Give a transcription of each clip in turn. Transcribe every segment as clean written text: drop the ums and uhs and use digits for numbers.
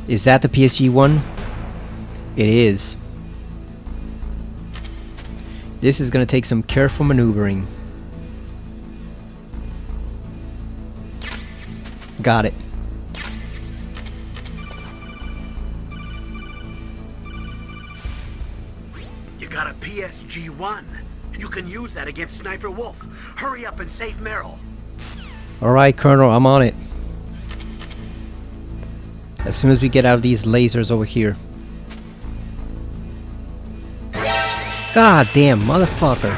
Is that the PSG one? It is. This is gonna take some careful maneuvering. Got it. You got a PSG-1. You can use that against Sniper Wolf. Hurry up and save Merrill. Alright, Colonel, I'm on it. As soon as we get out of these lasers over here. God damn, motherfucker.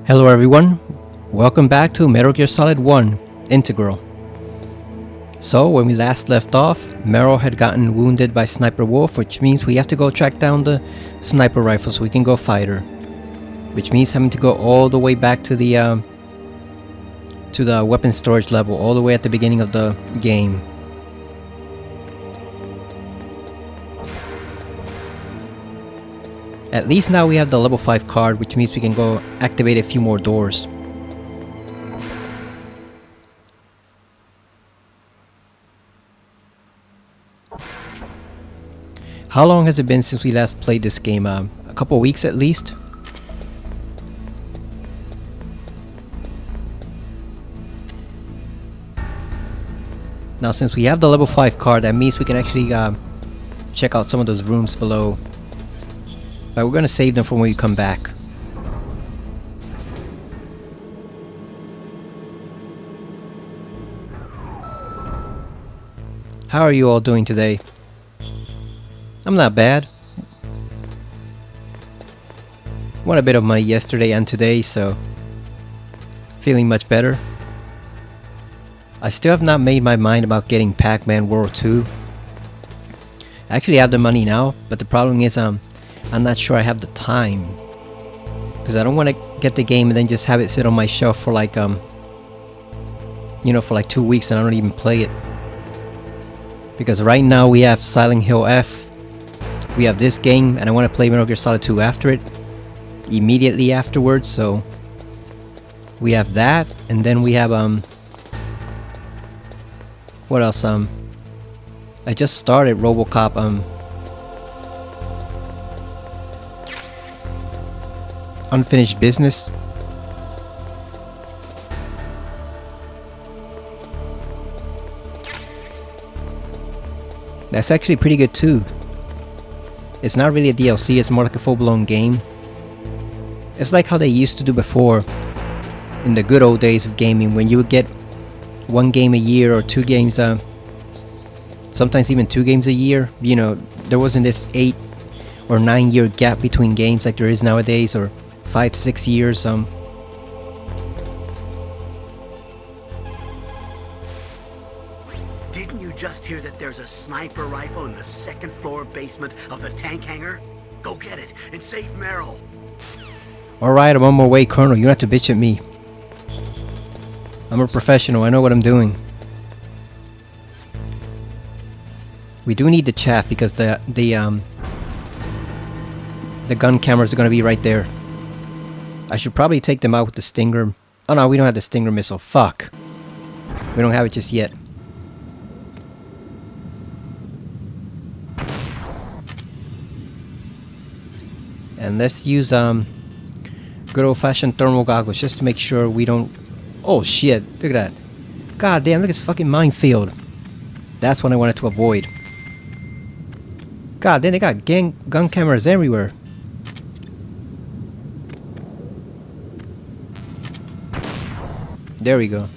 Hello everyone. Welcome back to Metal Gear Solid 1 Integral. So, when we last left off, Merrill had gotten wounded by Sniper Wolf, which means we have to go track down the sniper rifle so we can go fight her. Which means having to go all the way back to the weapon storage level, all the way at the beginning of the game. At least now we have the level 5 card, which means we can go activate a few more doors. How long has it been since we last played this game? A couple weeks at least? Now since we have the level 5 card, that means we can actually check out some of those rooms below. But we're gonna save them for when we come back. How are you all doing today? I'm not bad. Won a bit of my yesterday and today, so feeling much better. I still have not made my mind about getting Pac-Man World 2. I actually have the money now, but the problem is I'm not sure I have the time. Because I don't want to get the game and then just have it sit on my shelf for like you know, for like 2 weeks and I don't even play it. Because right now we have Silent Hill F. We have this game, and I want to play Metal Gear Solid 2 after it. Immediately afterwards, so... we have that, and then we have, what else, I just started RoboCop, Unfinished Business. That's actually pretty good too. It's not really a DLC, it's more like a full-blown game. It's like how they used to do before, in the good old days of gaming, when you would get one game a year or two games, sometimes even 2 games a year. You know, there wasn't this 8 or 9 year gap between games like there is nowadays, or 5 to 6 years. Didn't you just hear that there's a sniper rifle in the second floor basement of the tank hangar? Go get it and save Merrill. Alright, I'm on my way, Colonel. You don't have to bitch at me. I'm a professional. I know what I'm doing. We do need the chaff because the gun cameras are going to be right there. I should probably take them out with the Stinger. Oh no, we don't have the Stinger missile. Fuck. We don't have it just yet. And let's use good old-fashioned thermal goggles just to make sure we don't... Oh shit, look at that. God damn, look at this fucking minefield. That's what I wanted to avoid. God damn, they got gun cameras everywhere. There we go.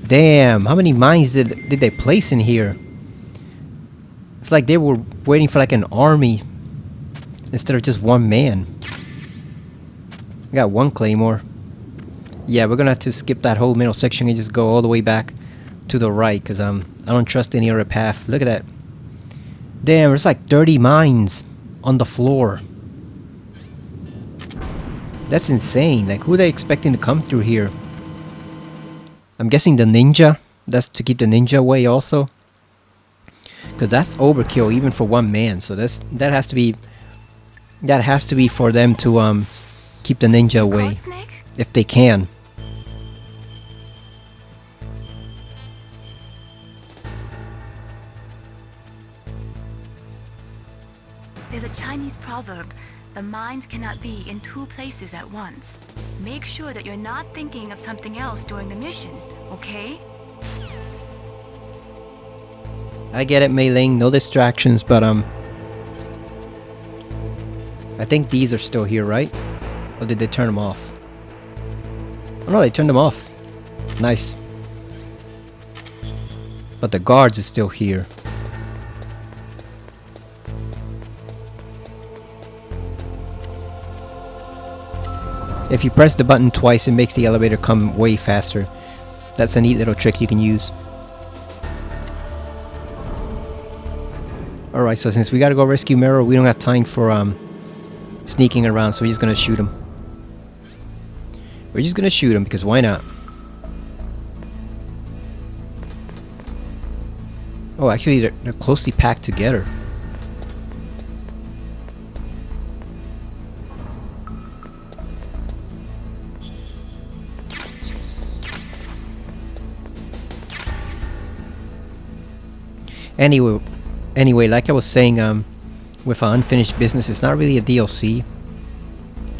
Damn, how many mines did they place in here? It's like they were waiting for like an army instead of just one man. We got one claymore. Yeah, we're gonna have to skip that whole middle section and just go all the way back to the right, because I don't trust any other path. Look at that. Damn, there's like 30 mines on the floor. That's insane. Like, who are they expecting to come through here? I'm guessing the ninja. That's to keep the ninja away also. Because that's overkill even for one man. So that has to be for them to keep the ninja away. Code Snake? If they can. There's a Chinese proverb. The mind cannot be in two places at once. Make sure that you're not thinking of something else during the mission, okay? I get it, Mei Ling. No distractions, but I think these are still here, right? Or did they turn them off? Oh no, they turned them off. Nice. But the guards is still here. If you press the button twice, it makes the elevator come way faster. That's a neat little trick you can use. Alright, so since we gotta go rescue Meryl, we don't have time for sneaking around, so we're just gonna shoot him. We're just gonna shoot him because why not? Oh, actually they're closely packed together. Anyway, like I was saying, with unfinished business, it's not really a DLC.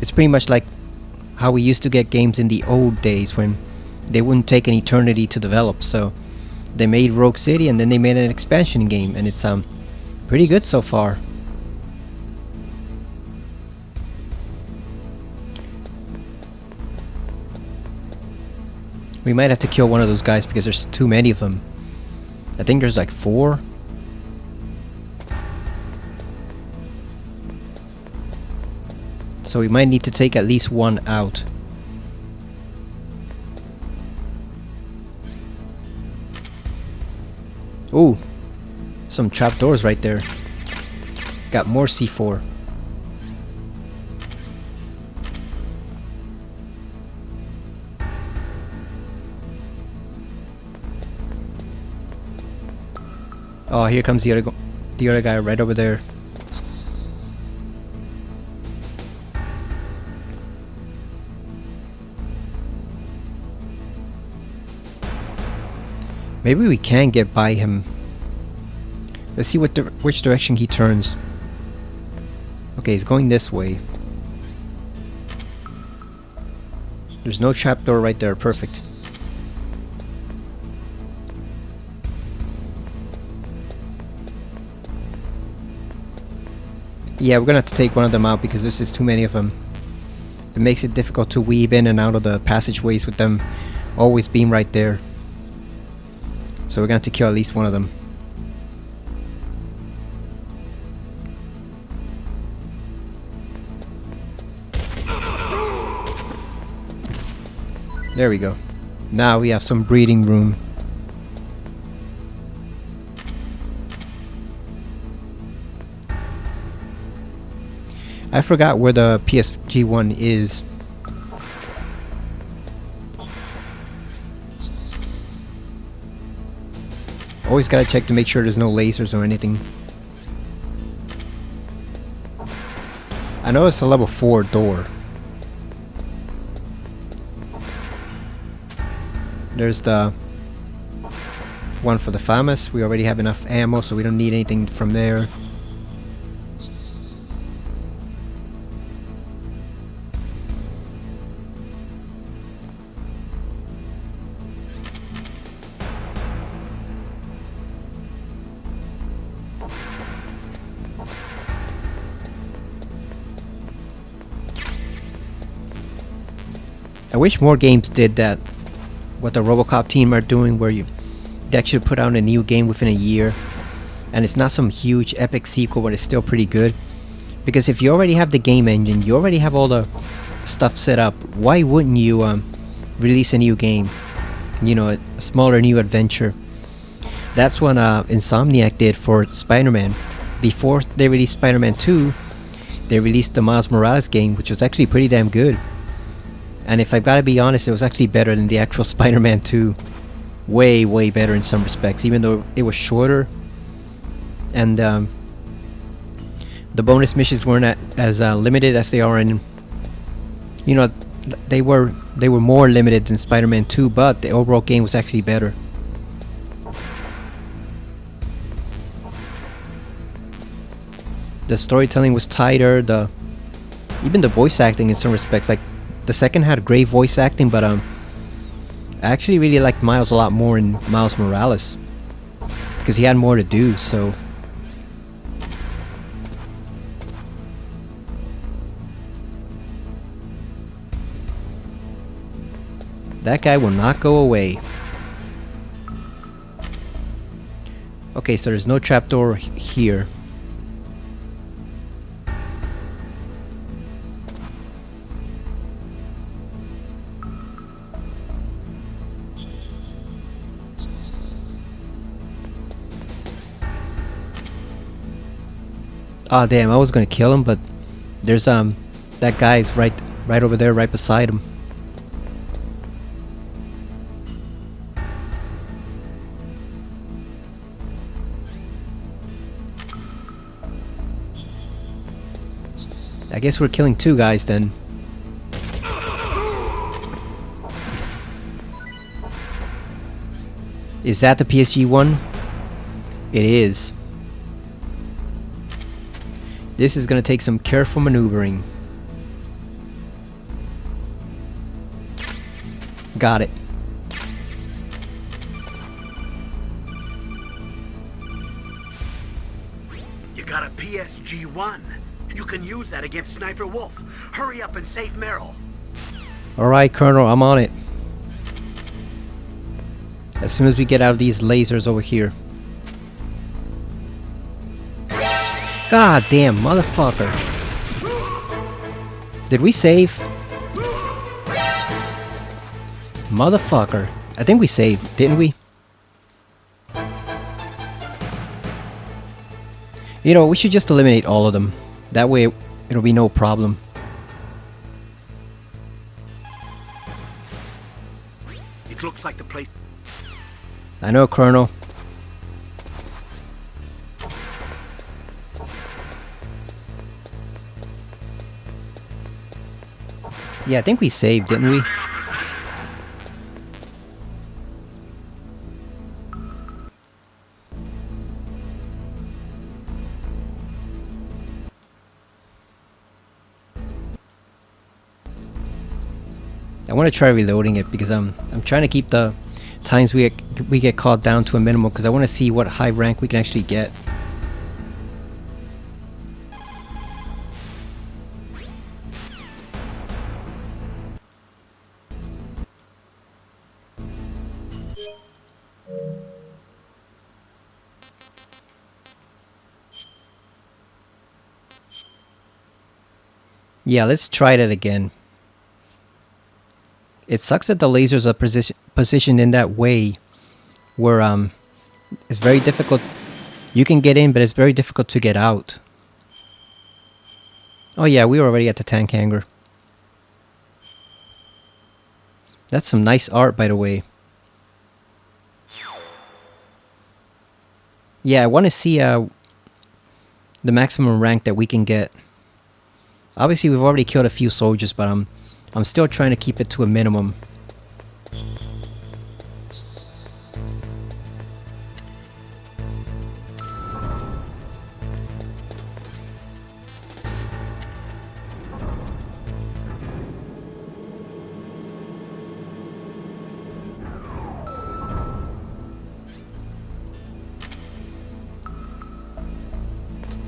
It's pretty much like how we used to get games in the old days when they wouldn't take an eternity to develop. So they made Rogue City and then they made an expansion game, and it's pretty good so far. We might have to kill one of those guys because there's too many of them. I think there's like 4. So we might need to take at least one out. Ooh, some trapdoors right there. Got more C4. Oh, here comes the other guy right over there. Maybe we can get by him. Let's see which direction he turns. Okay, he's going this way. There's no trapdoor right there. Perfect. Yeah, we're gonna have to take one of them out because there's just too many of them. It makes it difficult to weave in and out of the passageways with them always being right there. So we're going to have to kill at least one of them. There we go. Now we have some breathing room. I forgot where the PSG one is. Always gotta check to make sure there's no lasers or anything. I know it's a level 4 door. There's the one for the FAMAS. We already have enough ammo, so we don't need anything from there. I wish more games did that. What the RoboCop team are doing, where they actually put out a new game within a year, and it's not some huge epic sequel, but it's still pretty good. Because if you already have the game engine, you already have all the stuff set up, why wouldn't you release a new game? You know, a smaller new adventure. That's what Insomniac did for Spider-Man. Before they released Spider-Man 2, they released the Miles Morales game, which was actually pretty damn good. And if I've got to be honest, it was actually better than the actual Spider-Man 2. Way, way better in some respects, even though it was shorter. And the bonus missions weren't as limited as they are in You know, they were more limited than Spider-Man 2, but the overall game was actually better. The storytelling was tighter. Even the voice acting in some respects, like the second had great voice acting, but I actually really liked Miles a lot more in Miles Morales because he had more to do. So that guy will not go away. Okay, so there's no trapdoor here. Ah, damn, I was gonna kill him, but there's that guy's right over there, right beside him. I guess we're killing two guys then. Is that the PSG one? It is. This is gonna take some careful maneuvering. Got it. You got a PSG-1. You can use that against Sniper Wolf. Hurry up and save Meryl. Alright, Colonel, I'm on it. As soon as we get out of these lasers over here. God damn, motherfucker. Did we save? Motherfucker. I think we saved, didn't we? You know, we should just eliminate all of them. That way it'll be no problem. It looks like the place... I know, Colonel. Yeah, I think we saved, didn't we? I want to try reloading it because I'm trying to keep the times we get called down to a minimum because I want to see what high rank we can actually get. Yeah, let's try that again. It sucks that the lasers are positioned in that way where it's very difficult. You can get in, but it's very difficult to get out. Oh yeah, we were already at the tank hangar. That's some nice art, by the way. Yeah, I want to see the maximum rank that we can get. Obviously, we've already killed a few soldiers, but I'm still trying to keep it to a minimum.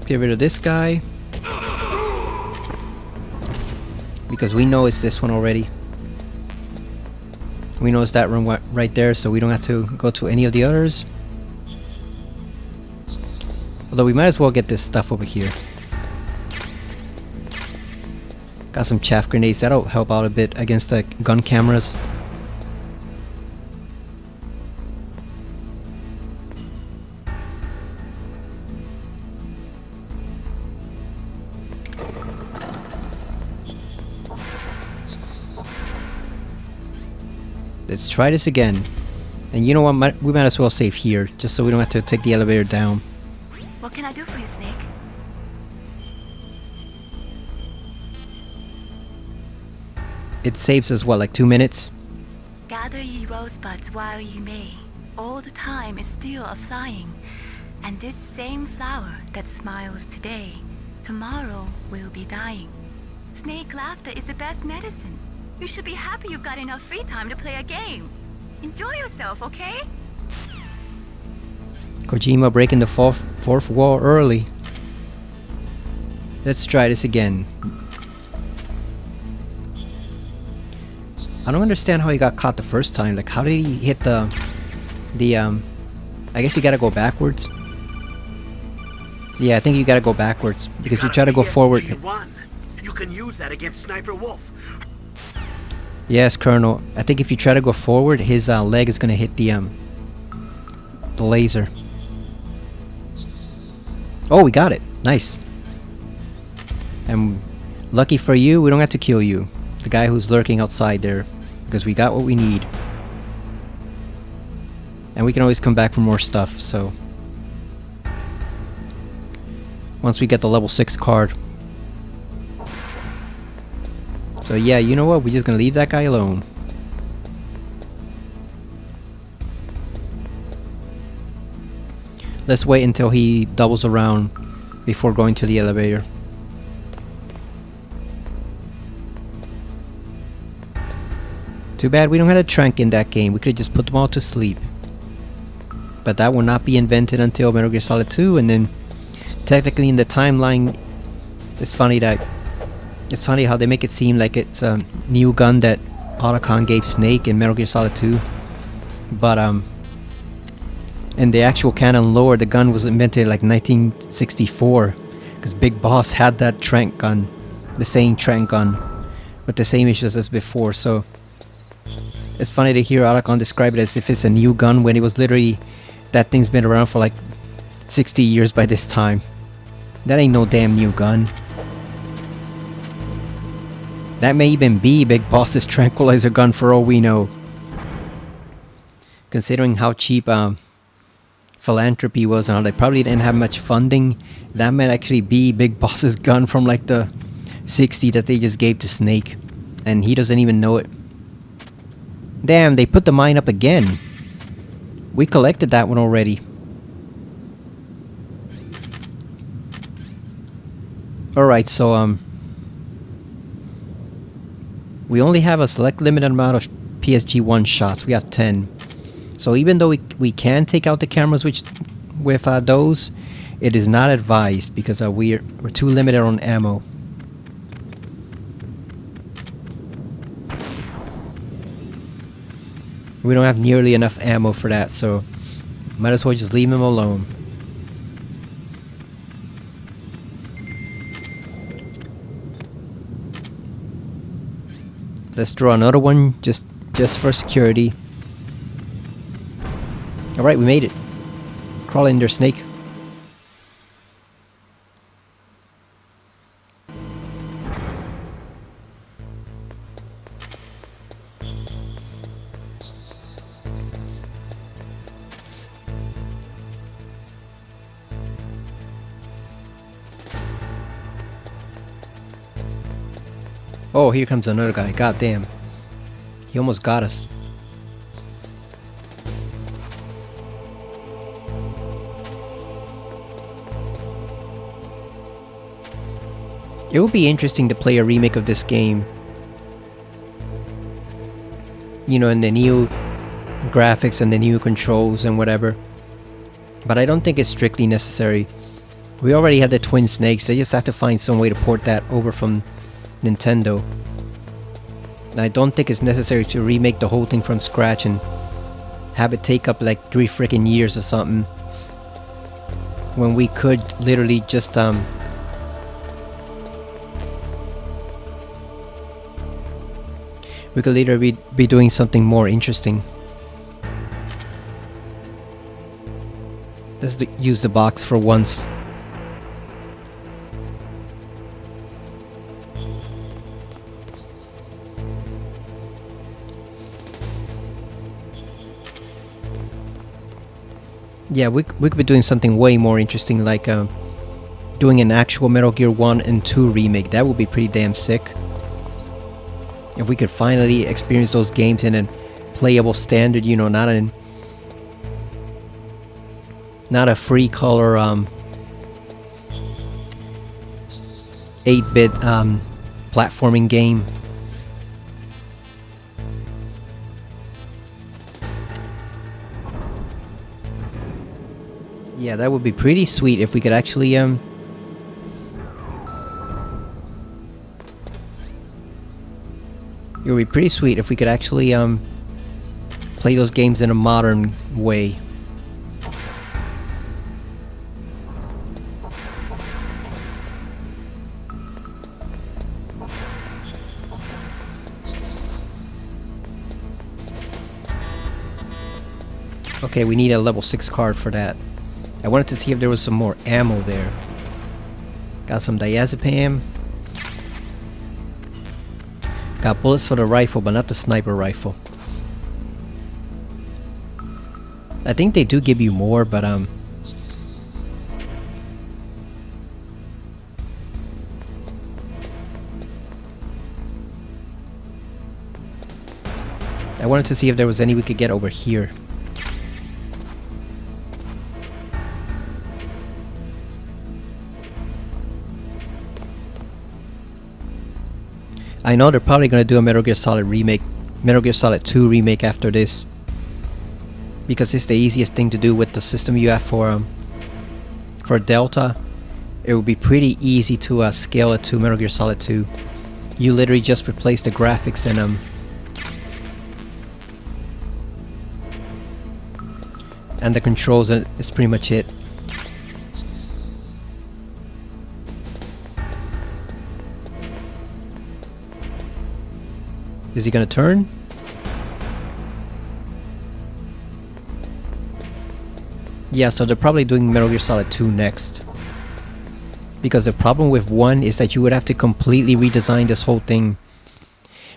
Get rid of this guy. Because we know it's this one already. We know it's that room right there, so we don't have to go to any of the others. Although we might as well get this stuff over here. Got some chaff grenades, that'll help out a bit against the gun cameras. Let's try this again. And you know what, we might as well save here, just so we don't have to take the elevator down. What can I do for you, Snake? it saves us what, like 2 minutes? Gather ye rosebuds while ye may. Old time is still a-flying. And this same flower that smiles today, tomorrow will be dying. Snake laughter is the best medicine. You should be happy you've got enough free time to play a game. Enjoy yourself, okay? Kojima breaking the fourth wall early. Let's try this again. I don't understand how he got caught the first time. Like, how did he hit the I guess you gotta go backwards. Yeah, I think you gotta go backwards because you try to go forward. You can use that against Sniper Wolf. Yes, Colonel. I think if you try to go forward, his leg is gonna hit the laser. Oh, we got it. Nice. And lucky for you, we don't have to kill you. The guy who's lurking outside there. Because we got what we need. And we can always come back for more stuff, so... once we get the level 6 card. So yeah, you know what? We're just gonna leave that guy alone. Let's wait until he doubles around before going to the elevator. Too bad we don't have a trank in that game. We could have just put them all to sleep. But that will not be invented until Metal Gear Solid 2, and then technically in the timeline, it's funny how they make it seem like it's a new gun that Otacon gave Snake in Metal Gear Solid 2. But in the actual canon lore, the gun was invented like 1964, because Big Boss had that trank gun, the same trank gun, with the same issues as before. So it's funny to hear Otacon describe it as if it's a new gun when it was literally, that thing's been around for like 60 years by this time. That ain't no damn new gun. That may even be Big Boss's tranquilizer gun for all we know. Considering how cheap philanthropy was and how they probably didn't have much funding, that might actually be Big Boss's gun from like the 60 that they just gave to Snake. And he doesn't even know it. Damn, they put the mine up again. We collected that one already. Alright, so we only have a select limited amount of PSG-1 shots. We have 10. So even though we can take out the cameras with those, it is not advised because we're too limited on ammo. We don't have nearly enough ammo for that, so might as well just leave him alone. Let's draw another one just for security. Alright, we made it. Crawl in there, Snake. Oh, here comes another guy. God damn. He almost got us. It would be interesting to play a remake of this game. You know, in the new graphics and the new controls and whatever. But I don't think it's strictly necessary. We already had the Twin Snakes. They just have to find some way to port that over from Nintendo. I don't think it's necessary to remake the whole thing from scratch and have it take up like 3 freaking years or something, when we could literally just we could literally be doing something more interesting. Let's use the box for once. Yeah, we could be doing something way more interesting, like doing an actual Metal Gear 1 and 2 remake. That would be pretty damn sick. If we could finally experience those games in a playable standard, you know, not a free color 8-bit platforming game. Yeah, that would be pretty sweet if we could actually it would be pretty sweet if we could actually play those games in a modern way. Okay, we need a level 6 card for that. I wanted to see if there was some more ammo there. Got some diazepam. Got bullets for the rifle, but not the sniper rifle. I think they do give you more, but I wanted to see if there was any we could get over here. I know they're probably gonna do a Metal Gear Solid remake, Metal Gear Solid 2 remake after this, because it's the easiest thing to do with the system you have for Delta. It would be pretty easy to scale it to Metal Gear Solid 2. You literally just replace the graphics and the controls, and it's pretty much it. Is he gonna turn? Yeah, so they're probably doing Metal Gear Solid 2 next. Because the problem with 1 is that you would have to completely redesign this whole thing.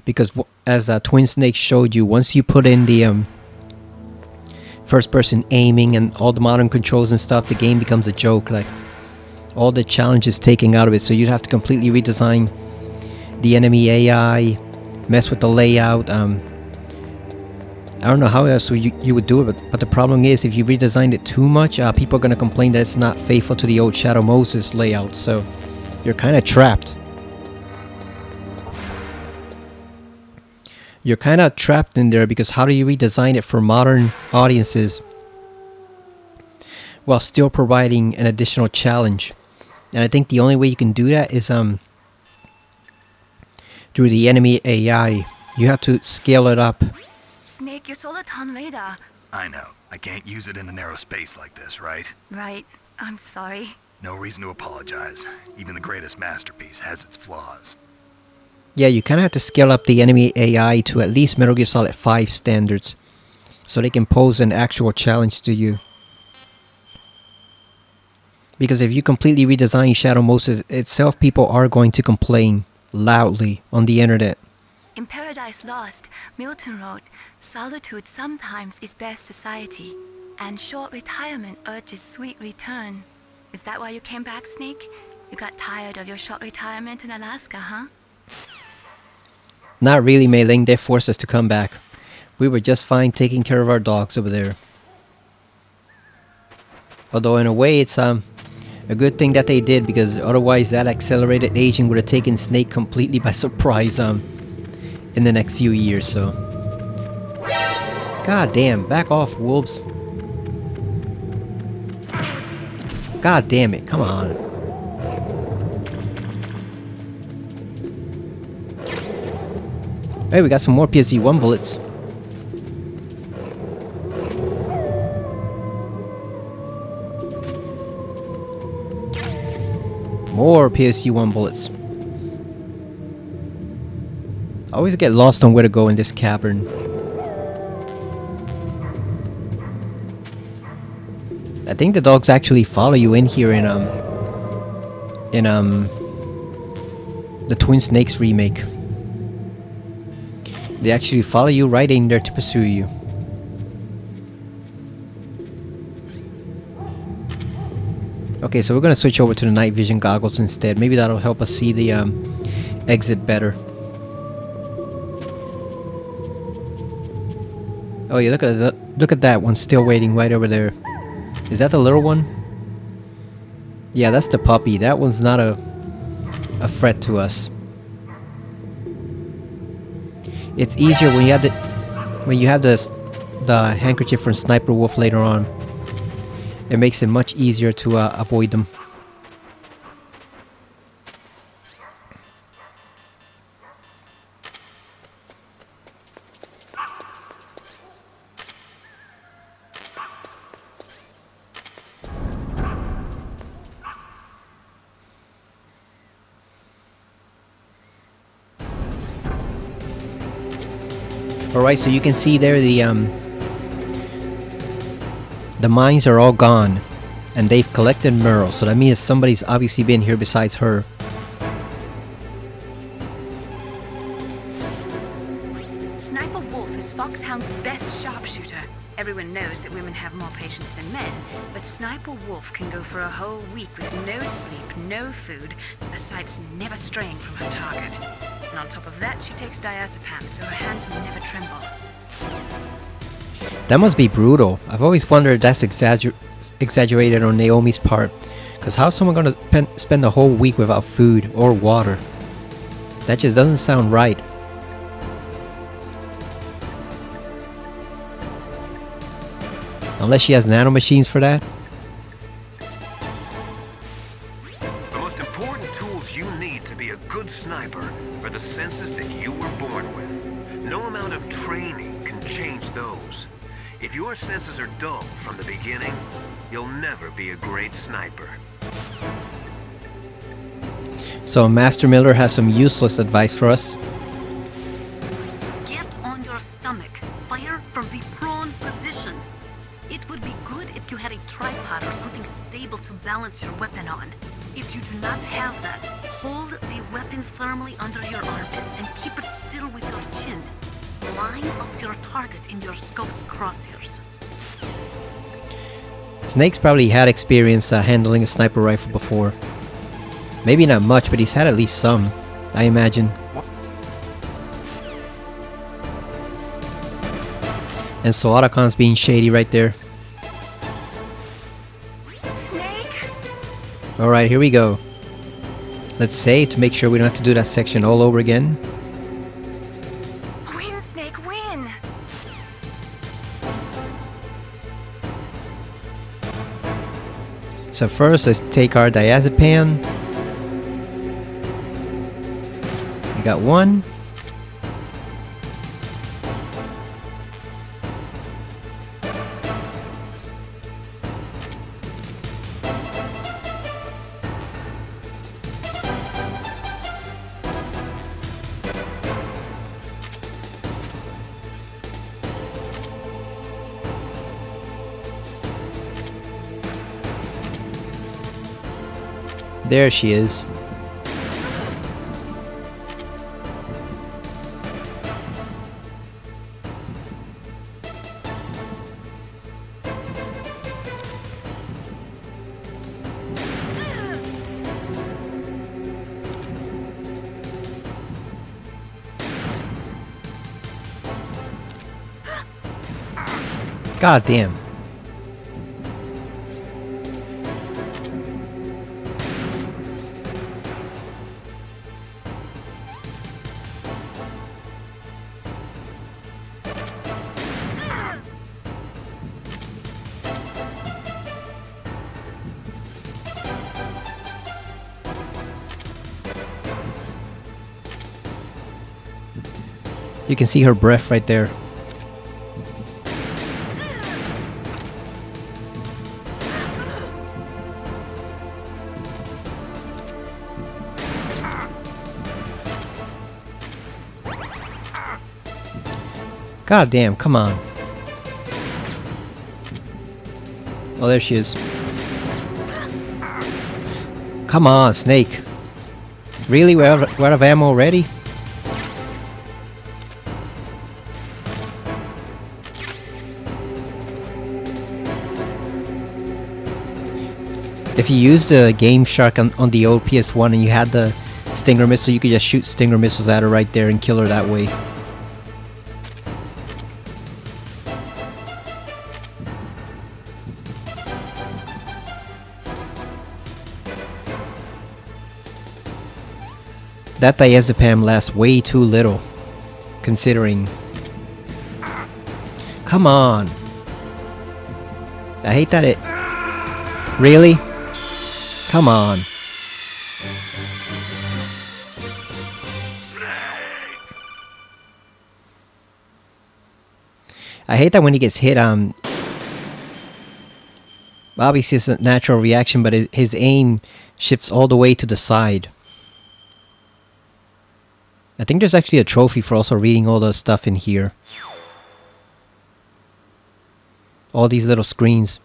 Because as Twin Snake showed you, once you put in the first person aiming and all the modern controls and stuff, the game becomes a joke. Like, all the challenges taken out of it, so you'd have to completely redesign the enemy AI, mess with the layout. I don't know how else you would do it, but the problem is, if you redesigned it too much, people are going to complain that it's not faithful to the old Shadow Moses layout, so you're kind of trapped. You're kind of trapped in there, because how do you redesign it for modern audiences while still providing an additional challenge? And I think the only way you can do that is through the enemy AI. You have to scale it up. Snake, your solar ton radar. I know. I can't use it in a narrow space like this, right? Right. I'm sorry. No reason to apologize. Even the greatest masterpiece has its flaws. Yeah, you kind of have to scale up the enemy AI to at least Metal Gear Solid 5 standards, so they can pose an actual challenge to you. Because if you completely redesign Shadow Moses itself, people are going to complain loudly on the internet. In Paradise Lost, Milton wrote, "Solitude sometimes is best society, and short retirement urges sweet return." Is that why you came back, Snake? You got tired of your short retirement in Alaska, huh? Not really, Mei Ling. They forced us to come back. We were just fine taking care of our dogs over there. Although in a way it's a good thing that they did, because otherwise that accelerated aging would have taken Snake completely by surprise in the next few years. So, god damn, back off, wolves. God damn it, come on. Hey, we got some more PSD-1 bullets. More PSD-1 bullets. I always get lost on where to go in this cavern. I think the dogs actually follow you in here in the Twin Snakes remake. They actually follow you right in there to pursue you. Okay, so we're gonna switch over to the night vision goggles instead. Maybe that'll help us see the exit better. Oh, yeah, look at that one still waiting right over there. Is that the little one? Yeah, that's the puppy. That one's not a threat to us. It's easier when you have the handkerchief from Sniper Wolf later on. It makes it much easier to avoid them. Alright, so you can see there the mines are all gone. And they've collected Merle, so that means somebody's obviously been here besides her. Sniper Wolf is Foxhound's best sharpshooter. Everyone knows that women have more patience than men, but Sniper Wolf can go for a whole week with no sleep, no food, besides never straying from her target. And on top of that, she takes diazepam, so her hands never tremble. That must be brutal. I've always wondered if that's exaggerated on Naomi's part. Because how's someone gonna spend the whole week without food or water? That just doesn't sound right. Unless she has nanomachines for that. The most important tools you need to be a good sniper are the senses that you were born with. No amount of training can change those. If your senses are dull from the beginning, you'll never be a great sniper. So Master Miller has some useless advice for us. Get on your stomach. Fire from the prone position. It would be good if you had a tripod or something stable to balance your weapon on. If you do not have that, hold the weapon firmly under your armpit and keep it still with your chin. Line up your target in your scope's crosshairs. Snake's probably had experience handling a sniper rifle before. Maybe not much, but he's had at least some, I imagine. And so Otacon's being shady right there. Snake? Alright, here we go. Let's save to make sure we don't have to do that section all over again. Win, Snake, win! So first, let's take our diazepam. We got one. There she is. God damn. You can see her breath right there. God damn, come on. Oh, there she is. Come on, Snake. Really? We're out of ammo already? If you used the Game Shark on the old PS1 and you had the Stinger missile, you could just shoot Stinger missiles at her right there and kill her that way. That diazepam lasts way too little, considering... Come on! I hate that it... Really? Come on. I hate that when he gets hit, obviously it's a natural reaction, but his aim shifts all the way to the side. I think there's actually a trophy for also reading all the stuff in here. All these little screens.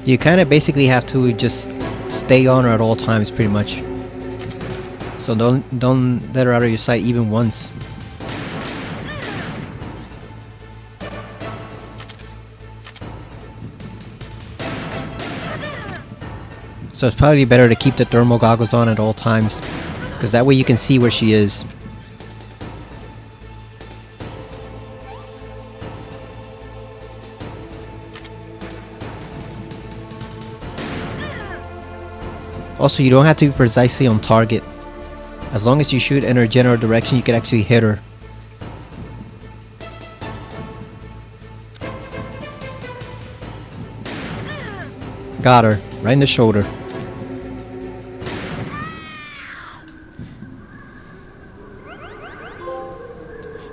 You kind of basically have to just stay on her at all times, pretty much. So don't let her out of your sight even once. So it's probably better to keep the thermal goggles on at all times, because that way you can see where she is. Also, you don't have to be precisely on target. As long as you shoot in her general direction, you can actually hit her. Got her, right in the shoulder.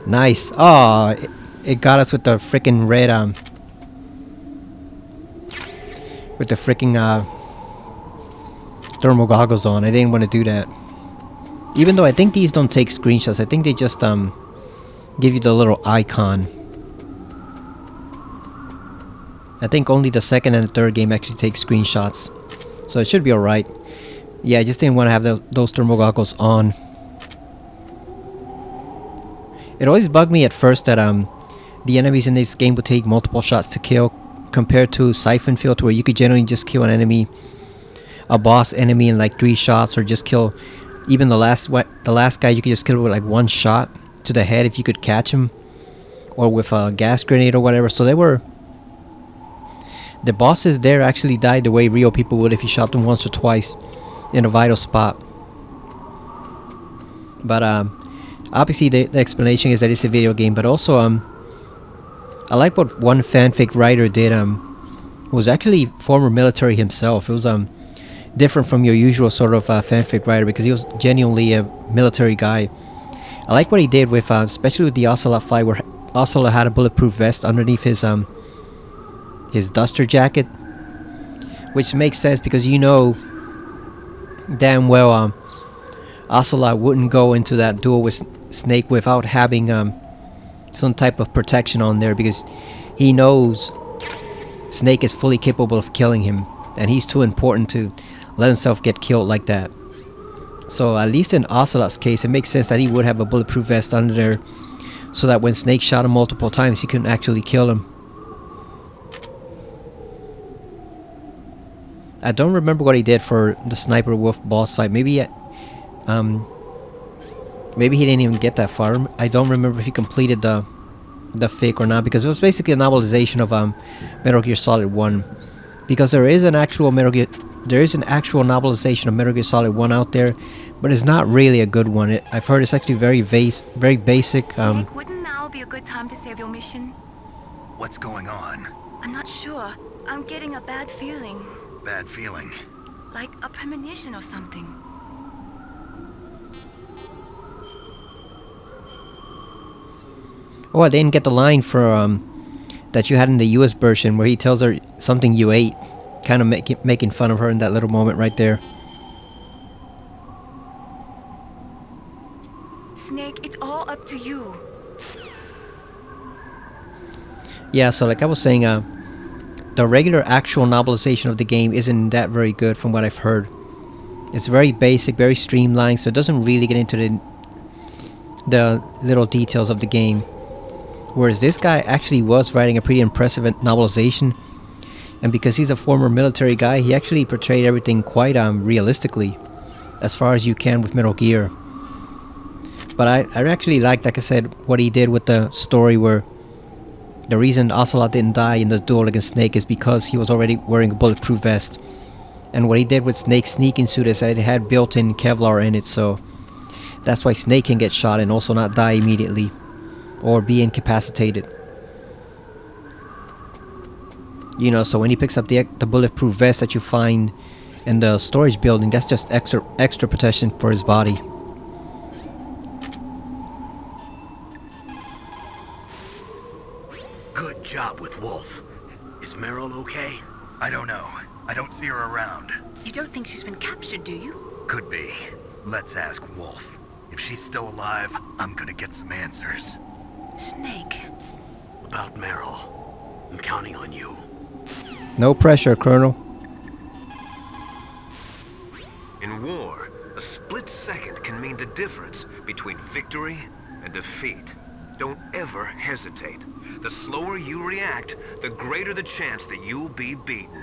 Nice. Oh, it got us with the freaking red with the freaking thermal goggles on. I didn't want to do that. Even though I think these don't take screenshots. I think they just give you the little icon. I think only the second and the third game actually take screenshots. So it should be alright. Yeah, I just didn't want to have those thermal goggles on. It always bugged me at first that the enemies in this game would take multiple shots to kill, compared to Siphon Field, where you could generally just kill an enemy, a boss enemy, in like 3 shots, or just kill even the last guy. You could just kill with like 1 shot to the head if you could catch him, or with a gas grenade or whatever. So the bosses there actually died the way real people would if you shot them once or twice in a vital spot. But obviously the explanation is that it's a video game, but also I like what one fanfic writer did, who was actually former military himself. It was different from your usual sort of fanfic writer, because he was genuinely a military guy. I like what he did with especially with the Ocelot fight, where Ocelot had a bulletproof vest underneath his duster jacket, which makes sense because you know damn well Ocelot wouldn't go into that duel with Snake without having some type of protection on there, because he knows Snake is fully capable of killing him, and he's too important to let himself get killed like that. So at least in Ocelot's case, it makes sense that he would have a bulletproof vest under there, so that when Snake shot him multiple times, he couldn't actually kill him. I don't remember what he did for the Sniper Wolf boss fight. Maybe he didn't even get that far. I don't remember if he completed the fake or not, because it was basically a novelization of Metal Gear Solid 1. Because there is an actual novelization of Metal Gear Solid 1 out there, but it's not really a good one. I've heard it's actually very basic. Snake, wouldn't now be a good time to save your mission? What's going on? I'm not sure. I'm getting a bad feeling. Bad feeling. Like a premonition or something. Oh, I didn't get the line for that you had in the US version, where he tells her something you ate, kind of making fun of her in that little moment right there. Snake, it's all up to you. Yeah, so like I was saying, the regular actual novelization of the game isn't that very good from what I've heard. It's very basic, very streamlined, so it doesn't really get into the little details of the game. Whereas this guy actually was writing a pretty impressive novelization, and because he's a former military guy, he actually portrayed everything quite realistically, as far as you can with Metal Gear. But I actually liked, like I said, what he did with the story where the reason Ocelot didn't die in the duel against Snake is because he was already wearing a bulletproof vest. And what he did with Snake's sneaking suit is that it had built-in Kevlar in it, so that's why Snake can get shot and also not die immediately, or be incapacitated. You know, so when he picks up the bulletproof vest that you find in the storage building, that's just extra protection for his body. Good job with Wolf. Is Meryl okay? I don't know. I don't see her around. You don't think she's been captured, do you? Could be. Let's ask Wolf. If she's still alive, I'm gonna get some answers. Snake. About Meryl. I'm counting on you. No pressure, Colonel. In war, a split second can mean the difference between victory and defeat. Don't ever hesitate. The slower you react, the greater the chance that you'll be beaten.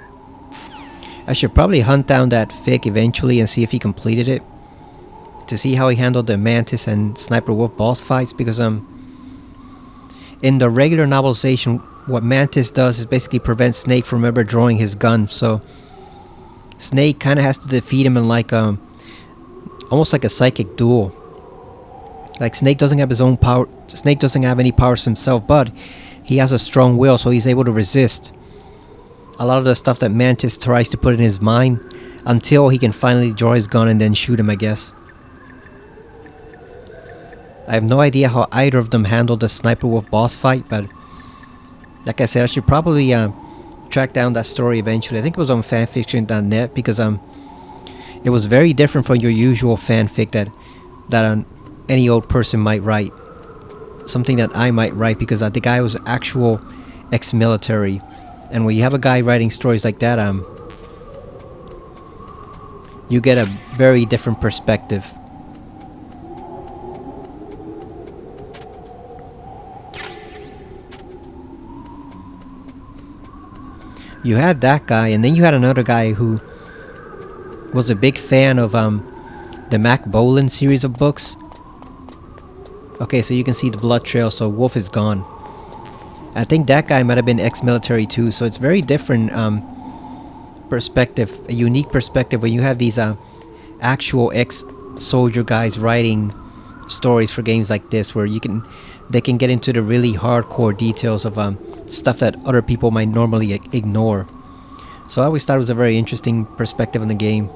I should probably hunt down that Fick eventually and see if he completed it, to see how he handled the Mantis and Sniper Wolf boss fights, because in the regular novelization, what Mantis does is basically prevent Snake from ever drawing his gun, so Snake kind of has to defeat him in like almost like a psychic duel. Like Snake doesn't have his own power, Snake doesn't have any powers himself, but he has a strong will, so he's able to resist a lot of the stuff that Mantis tries to put in his mind, until he can finally draw his gun and then shoot him, I guess. I have no idea how either of them handled the Sniper Wolf boss fight, but like I said, I should probably track down that story eventually. I think it was on fanfiction.net, because it was very different from your usual fanfic that any old person might write. Something that I might write, because the guy was actual ex-military. And when you have a guy writing stories like that, you get a very different perspective. You had that guy, and then you had another guy who was a big fan of the Mac Bolan series of books. Okay, so you can see the blood trail, so Wolf is gone. I think that guy might have been ex-military too, so it's very different perspective, a unique perspective when you have these actual ex-soldier guys writing stories for games like this, where they can get into the really hardcore details of stuff that other people might normally ignore. So I always thought it was a very interesting perspective in the game.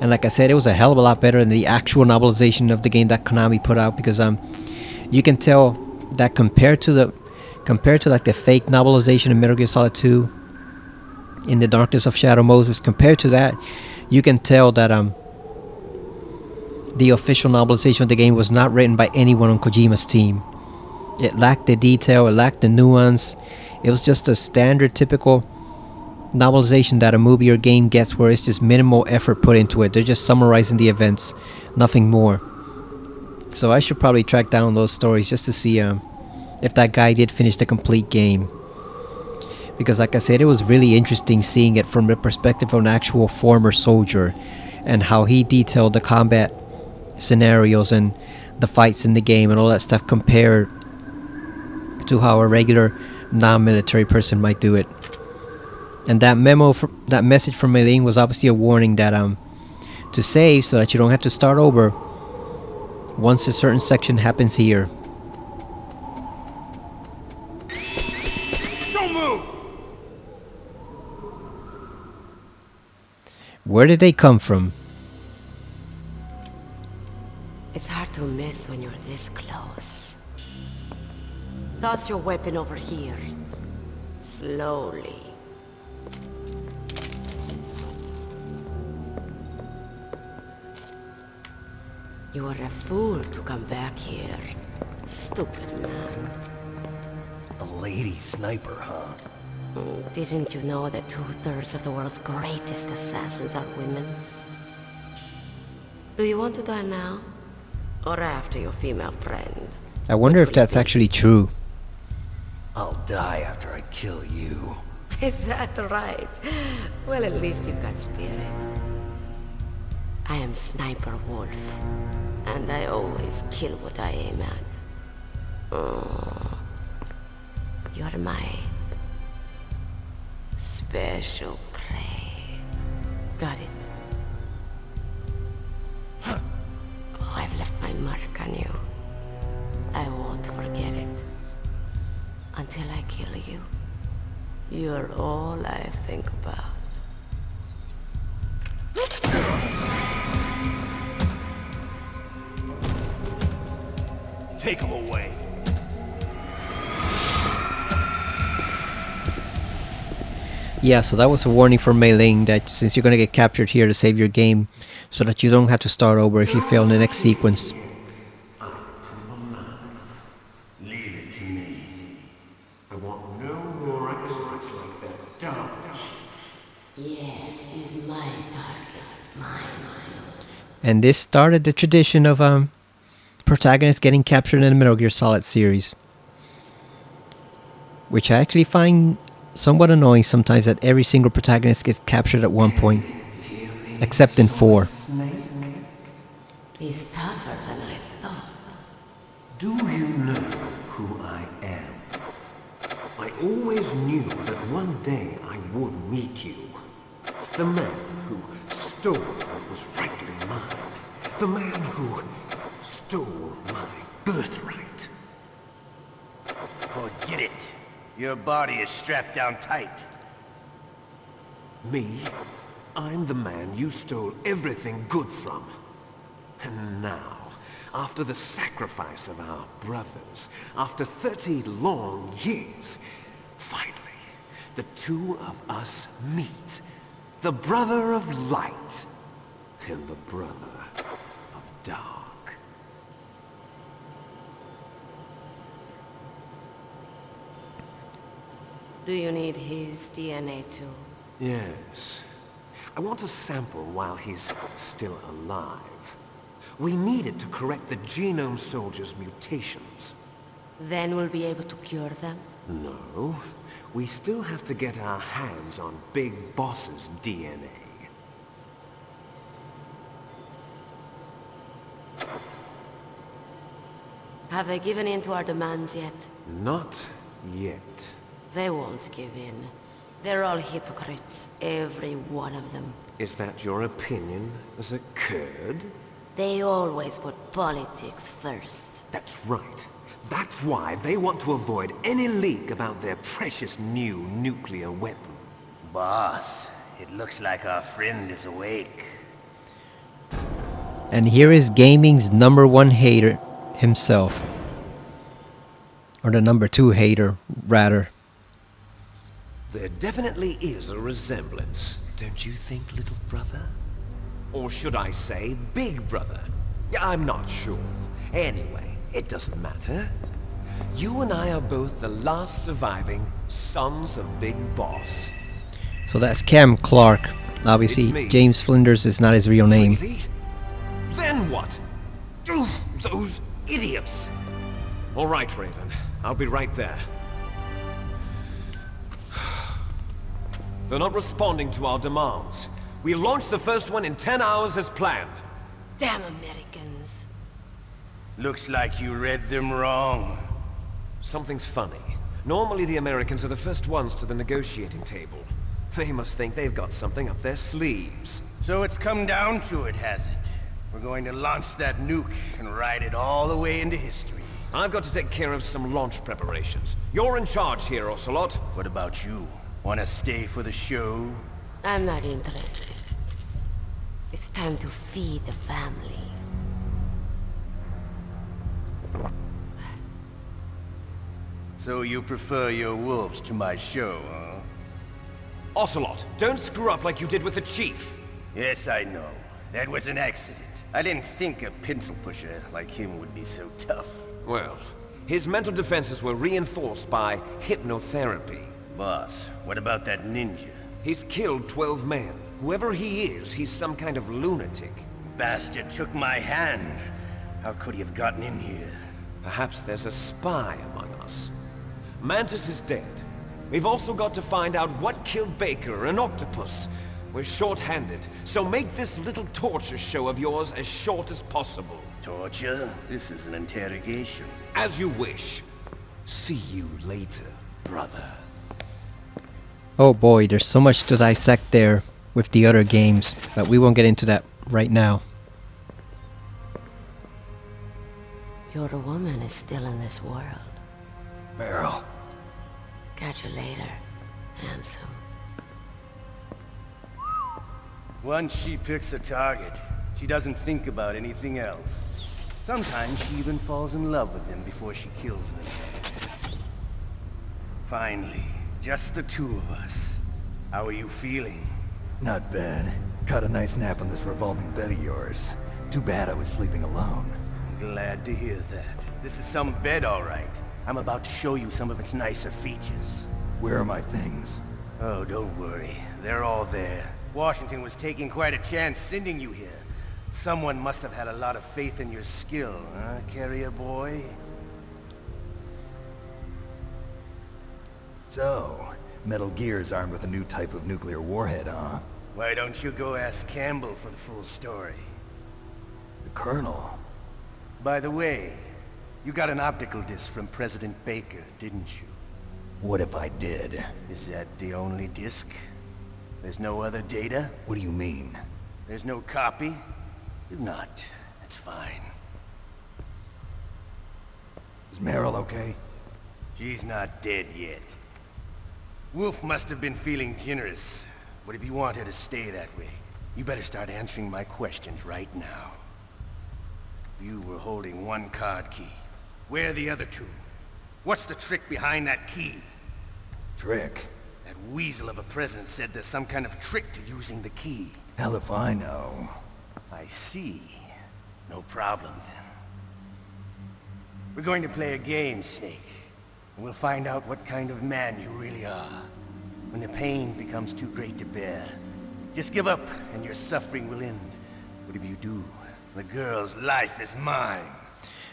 And like I said, it was a hell of a lot better than the actual novelization of the game that Konami put out, because you can tell that compared to like the fake novelization of Metal Gear Solid 2 in the Darkness of Shadow Moses, compared to that, you can tell that the official novelization of the game was not written by anyone on Kojima's team. It lacked the detail, it lacked the nuance. It was just a standard, typical novelization that a movie or game gets, where it's just minimal effort put into it. They're just summarizing the events, nothing more. So I should probably track down those stories just to see if that guy did finish the complete game. Because like I said, it was really interesting seeing it from the perspective of an actual former soldier, and how he detailed the combat scenarios and the fights in the game and all that stuff, compared to how a regular non-military person might do it. And that that message from Mei-Ling was obviously a warning that to save, so that you don't have to start over once a certain section happens here. Don't move! Where did they come from? It's hard to miss when you're this close. Toss your weapon over here. Slowly. You are a fool to come back here. Stupid man. A lady sniper, huh? Didn't you know that 2/3 of the world's greatest assassins are women? Do you want to die now? Or after your female friend? I wonder Which if will you that's take? actually true. I'll die after I kill you. Is that right? Well, at least you've got spirit. I am Sniper Wolf, and I always kill what I aim at. Oh, you're my special prey. Got it? Oh, I've left my mark on you. I won't forget it. Until I kill you. You're all I think about. Take him away. Yeah, so that was a warning for meleeing that since you're gonna get captured here to save your game, so that you don't have to start over if you fail in the next sequence. Leave it to me. I want no more accidents like that, don't you? Yes, he's my target. Mine. And this started the tradition of protagonists getting captured in the Metal Gear Solid series, which I actually find somewhat annoying sometimes that every single protagonist gets captured at one point, except in 4. He's tougher than I thought. Do you know who I am? I always knew that one day I would meet you. The man who stole what was rightly mine. The man who stole my birthright. Forget it. Your body is strapped down tight. Me? I'm the man you stole everything good from. And now, after the sacrifice of our brothers, after 30 long years, finally, the two of us meet. The brother of light and the brother of dark. Do you need his DNA too? Yes. I want a sample while he's still alive. We need it to correct the Genome Soldier's mutations. Then we'll be able to cure them? No. We still have to get our hands on Big Boss's DNA. Have they given in to our demands yet? Not yet. They won't give in. They're all hypocrites, every one of them. Is that your opinion as a Kurd? They always put politics first. That's right. That's why they want to avoid any leak about their precious new nuclear weapon. Boss, it looks like our friend is awake. And here is gaming's #1 hater himself. Or the #2 hater, rather. There definitely is a resemblance, don't you think, little brother? Or should I say, big brother? I'm not sure. Anyway, it doesn't matter. You and I are both the last surviving sons of Big Boss. So that's Cam Clark. It's Obviously, me. James Flinders is not his real name. Really? Then what? Oof, those idiots! All right, Raven. I'll be right there. They're not responding to our demands. We launched the first one in 10 hours as planned. Damn Americans. Looks like you read them wrong. Something's funny. Normally the Americans are the first ones to the negotiating table. They must think they've got something up their sleeves. So it's come down to it, has it? We're going to launch that nuke and ride it all the way into history. I've got to take care of some launch preparations. You're in charge here, Ocelot. What about you? Want to stay for the show? I'm not interested. It's time to feed the family. So you prefer your wolves to my show, huh? Ocelot, don't screw up like you did with the Chief. Yes, I know. That was an accident. I didn't think a pencil pusher like him would be so tough. Well, his mental defenses were reinforced by hypnotherapy. Boss, what about that ninja? He's killed 12 men. Whoever he is, he's some kind of lunatic. Bastard took my hand. How could he have gotten in here? Perhaps there's a spy among us. Mantis is dead. We've also got to find out what killed Baker, an octopus. We're short-handed, so make this little torture show of yours as short as possible. Torture? This is an interrogation. As you wish. See you later, brother. Oh boy, there's so much to dissect there with the other games, but we won't get into that right now. Your woman is still in this world. Meryl. Catch you later, handsome. Once she picks a target, she doesn't think about anything else. Sometimes she even falls in love with them before she kills them. Finally, just the two of us. How are you feeling? Not bad. Caught a nice nap on this revolving bed of yours. Too bad I was sleeping alone. Glad to hear that. This is some bed, all right. I'm about to show you some of its nicer features. Where are my things? Oh, don't worry. They're all there. Washington was taking quite a chance sending you here. Someone must have had a lot of faith in your skill, huh, carrier boy? So, Metal Gear's armed with a new type of nuclear warhead, huh? Why don't you go ask Campbell for the full story? The Colonel? By the way, you got an optical disc from President Baker, didn't you? What if I did? Is that the only disc? There's no other data? What do you mean? There's no copy? If not, that's fine. Is Meryl okay? She's not dead yet. Wolf must have been feeling generous. But if you want her to stay that way, you better start answering my questions right now. You were holding one card key. Where are the other two? What's the trick behind that key? Trick? That weasel of a president said there's some kind of trick to using the key. Hell if I know. I see. No problem then. We're going to play a game, Snake. And we'll find out what kind of man you really are. When the pain becomes too great to bear, just give up and your suffering will end. But if you do, the girl's life is mine.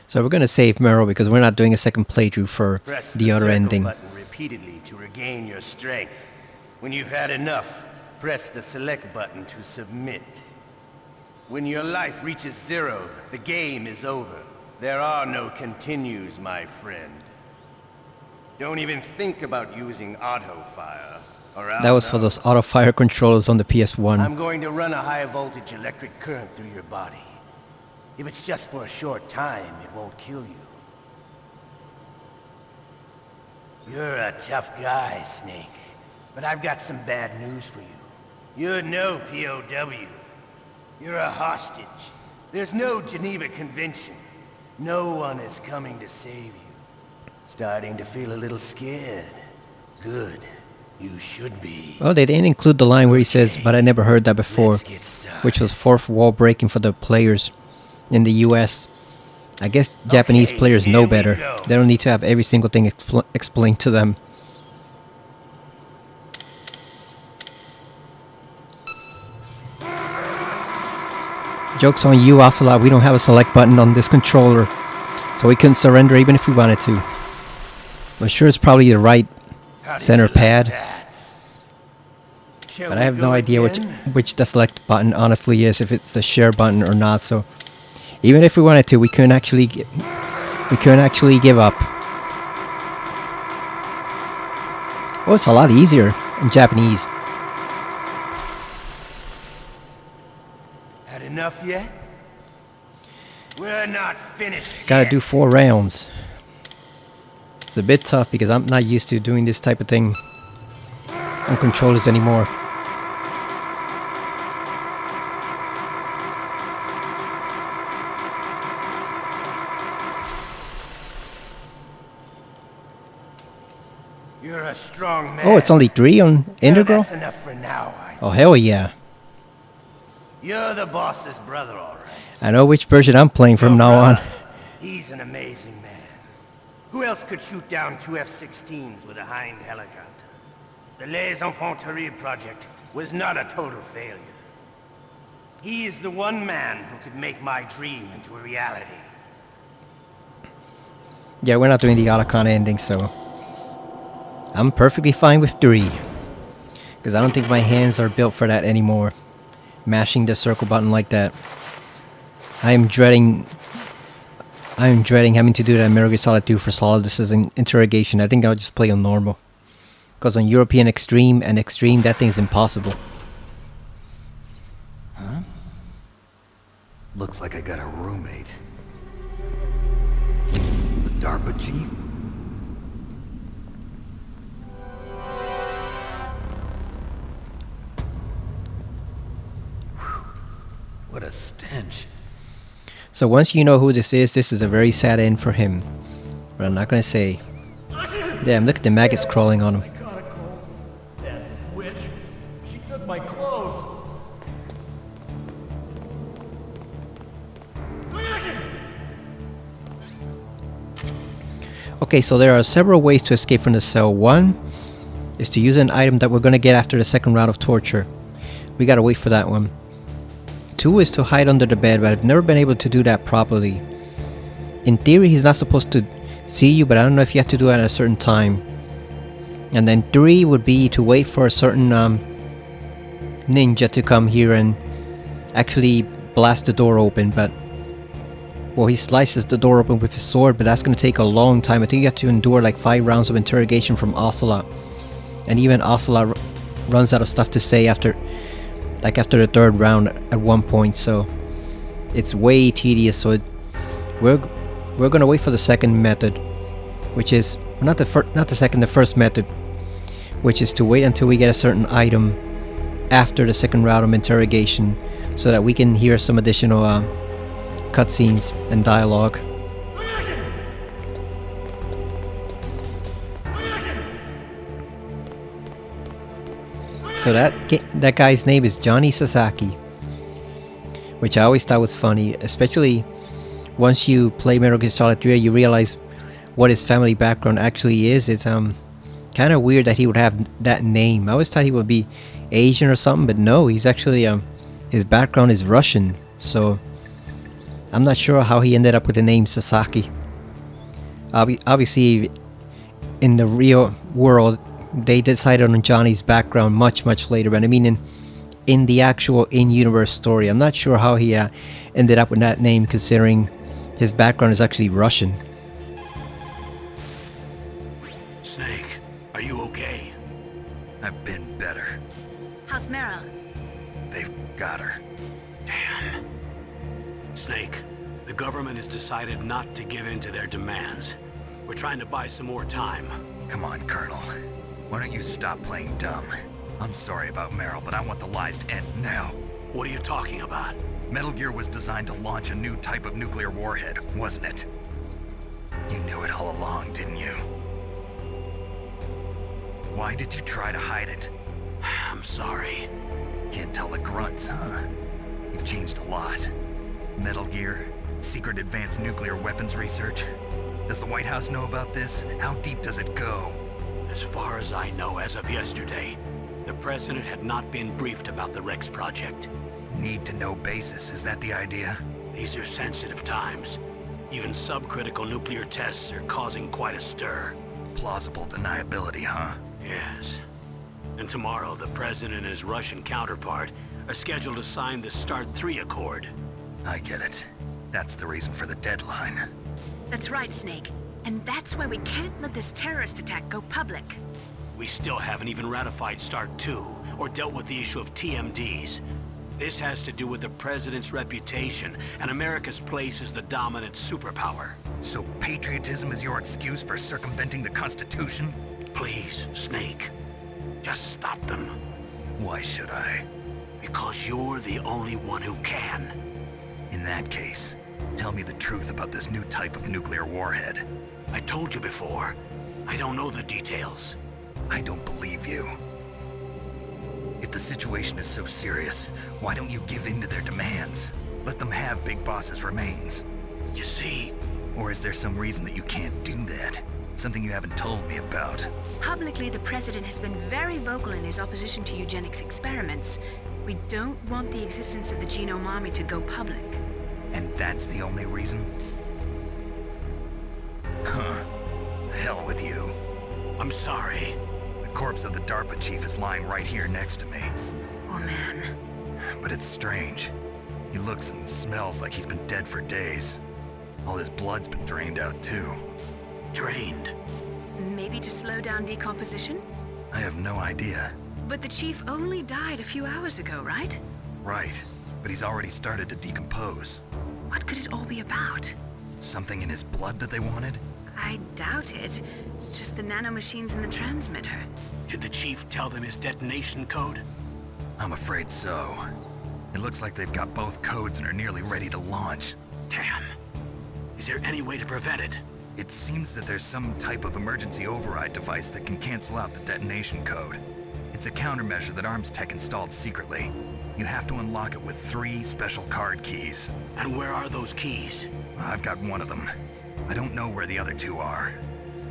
So we're gonna save Meryl because we're not doing a second playthrough for Press the other circle ending. button repeatedly to regain your strength. When you've had enough, press the select button to submit. When your life reaches 0, the game is over. There are no continues, my friend. Don't even think about using auto-fire. That was for those auto fire controllers on the PS1. I'm going to run a high-voltage electric current through your body. If it's just for a short time, it won't kill you. You're a tough guy, Snake. But I've got some bad news for you. You're no POW. You're a hostage. There's no Geneva Convention. No one is coming to save you. Starting to feel a little scared. Good. You should be. Oh, they didn't include the line where he says, but I never heard that before, Let's get started. which was fourth wall breaking for the players in the US. I guess Japanese Okay, players know here we better. go. They don't need to have every single thing explained to them. Joke's on you, Ocelot. We don't have a select button on this controller, so we couldn't surrender even if we wanted to. I'm sure it's probably the right How did center you like pad, that? Shall but we I have go no idea again? which the select button honestly is, if it's the share button or not. So even if we wanted to, we couldn't actually give up. Oh, it's a lot easier in Japanese. Had enough yet? We're not finished Gotta yet. do 4 rounds. It's a bit tough because I'm not used to doing this type of thing on controllers anymore. You're a strong man. Oh, it's only 3 on Well, Integral? that's enough for now, I Oh, hell yeah. You're the boss's brother, all right. I know which version I'm playing from Your now on. brother, He's an amazing man. Who else could shoot down 2 F-16s with a Hind helicopter? The Les Infanteries project was not a total failure. He is the one man who could make my dream into a reality. Yeah, we're not doing the Otacon ending, so I'm perfectly fine with 3. Because I don't think my hands are built for that anymore. Mashing the circle button like that. I am dreading having to do that in Metal Gear Solid 2 for Solid. This is an interrogation. I think I'll just play on normal. Because on European Extreme and Extreme, that thing's impossible. Huh? Looks like I got a roommate. The DARPA chief? What a stench. So once you know who this is a very sad end for him. But I'm not gonna say. Damn, look at the maggots crawling on him. I caught a cold. That witch. She took my clothes. Okay, so there are several ways to escape from the cell. One is to use an item that we're gonna get after the second round of torture. We gotta wait for that one. 2 is to hide under the bed, but I've never been able to do that properly. In theory, he's not supposed to see you, but I don't know if you have to do it at a certain time. And then 3 would be to wait for a certain ninja to come here and actually blast the door open, but... Well, he slices the door open with his sword, but that's going to take a long time. I think you have to endure like 5 rounds of interrogation from Ocelot. And even Ocelot runs out of stuff to say after the 3rd round at one point, so it's way tedious. So we're gonna wait for the second method, which is the first method, which is to wait until we get a certain item after the second round of interrogation, so that we can hear some additional cutscenes and dialogue. So that guy's name is Johnny Sasaki, which I always thought was funny, especially once you play Metal Gear Solid 3, you realize what his family background actually is. It's kind of weird that he would have that name. I always thought he would be Asian or something, but no, he's actually his background is Russian. So I'm not sure how he ended up with the name Sasaki. Obviously, in the real world, they decided on Johnny's background much later, but I mean in the actual in-universe story, I'm not sure how he ended up with that name, considering his background is actually Russian. Snake, are you okay? I've been better. How's Meryl? They've got her. Damn. Snake, the government has decided not to give in to their demands. We're trying to buy some more time. Come on, Colonel. Why don't you stop playing dumb? I'm sorry about Meryl, but I want the lies to end now. What are you talking about? Metal Gear was designed to launch a new type of nuclear warhead, wasn't it? You knew it all along, didn't you? Why did you try to hide it? I'm sorry. Can't tell the grunts, huh? You've changed a lot. Metal Gear, secret advanced nuclear weapons research. Does the White House know about this? How deep does it go? As far as I know, as of yesterday, the President had not been briefed about the Rex project. Need-to-know basis, is that the idea? These are sensitive times. Even subcritical nuclear tests are causing quite a stir. Plausible deniability, huh? Yes. And tomorrow, the President and his Russian counterpart are scheduled to sign the START 3 Accord. I get it. That's the reason for the deadline. That's right, Snake. And that's why we can't let this terrorist attack go public. We still haven't even ratified START 2, or dealt with the issue of TMDs. This has to do with the President's reputation, and America's place as the dominant superpower. So patriotism is your excuse for circumventing the Constitution? Please, Snake. Just stop them. Why should I? Because you're the only one who can. In that case, tell me the truth about this new type of nuclear warhead. I told you before. I don't know the details. I don't believe you. If the situation is so serious, why don't you give in to their demands? Let them have Big Boss's remains. You see... Or is there some reason that you can't do that? Something you haven't told me about? Publicly, the President has been very vocal in his opposition to eugenics experiments. We don't want the existence of the Genome Army to go public. And that's the only reason? Huh. Hell with you. I'm sorry. The corpse of the DARPA chief is lying right here next to me. Oh man. But it's strange. He looks and smells like he's been dead for days. All his blood's been drained out too. Drained. Maybe to slow down decomposition? I have no idea. But the chief only died a few hours ago, right? Right, but he's already started to decompose. What could it all be about? Something in his blood that they wanted? I doubt it. Just the nanomachines in the transmitter. Did the chief tell them his detonation code? I'm afraid so. It looks like they've got both codes and are nearly ready to launch. Damn. Is there any way to prevent it? It seems that there's some type of emergency override device that can cancel out the detonation code. It's a countermeasure that Arms Tech installed secretly. You have to unlock it with 3 special card keys. And where are those keys? I've got one of them. I don't know where the other 2 are.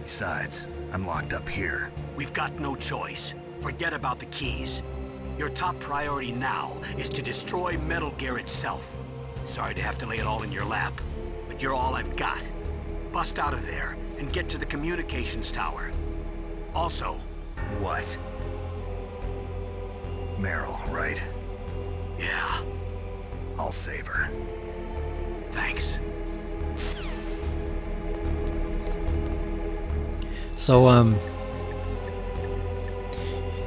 Besides, I'm locked up here. We've got no choice. Forget about the keys. Your top priority now is to destroy Metal Gear itself. Sorry to have to lay it all in your lap, but you're all I've got. Bust out of there and get to the communications tower. Also, What? Meryl, right? yeah, I'll save her. thanks. So, I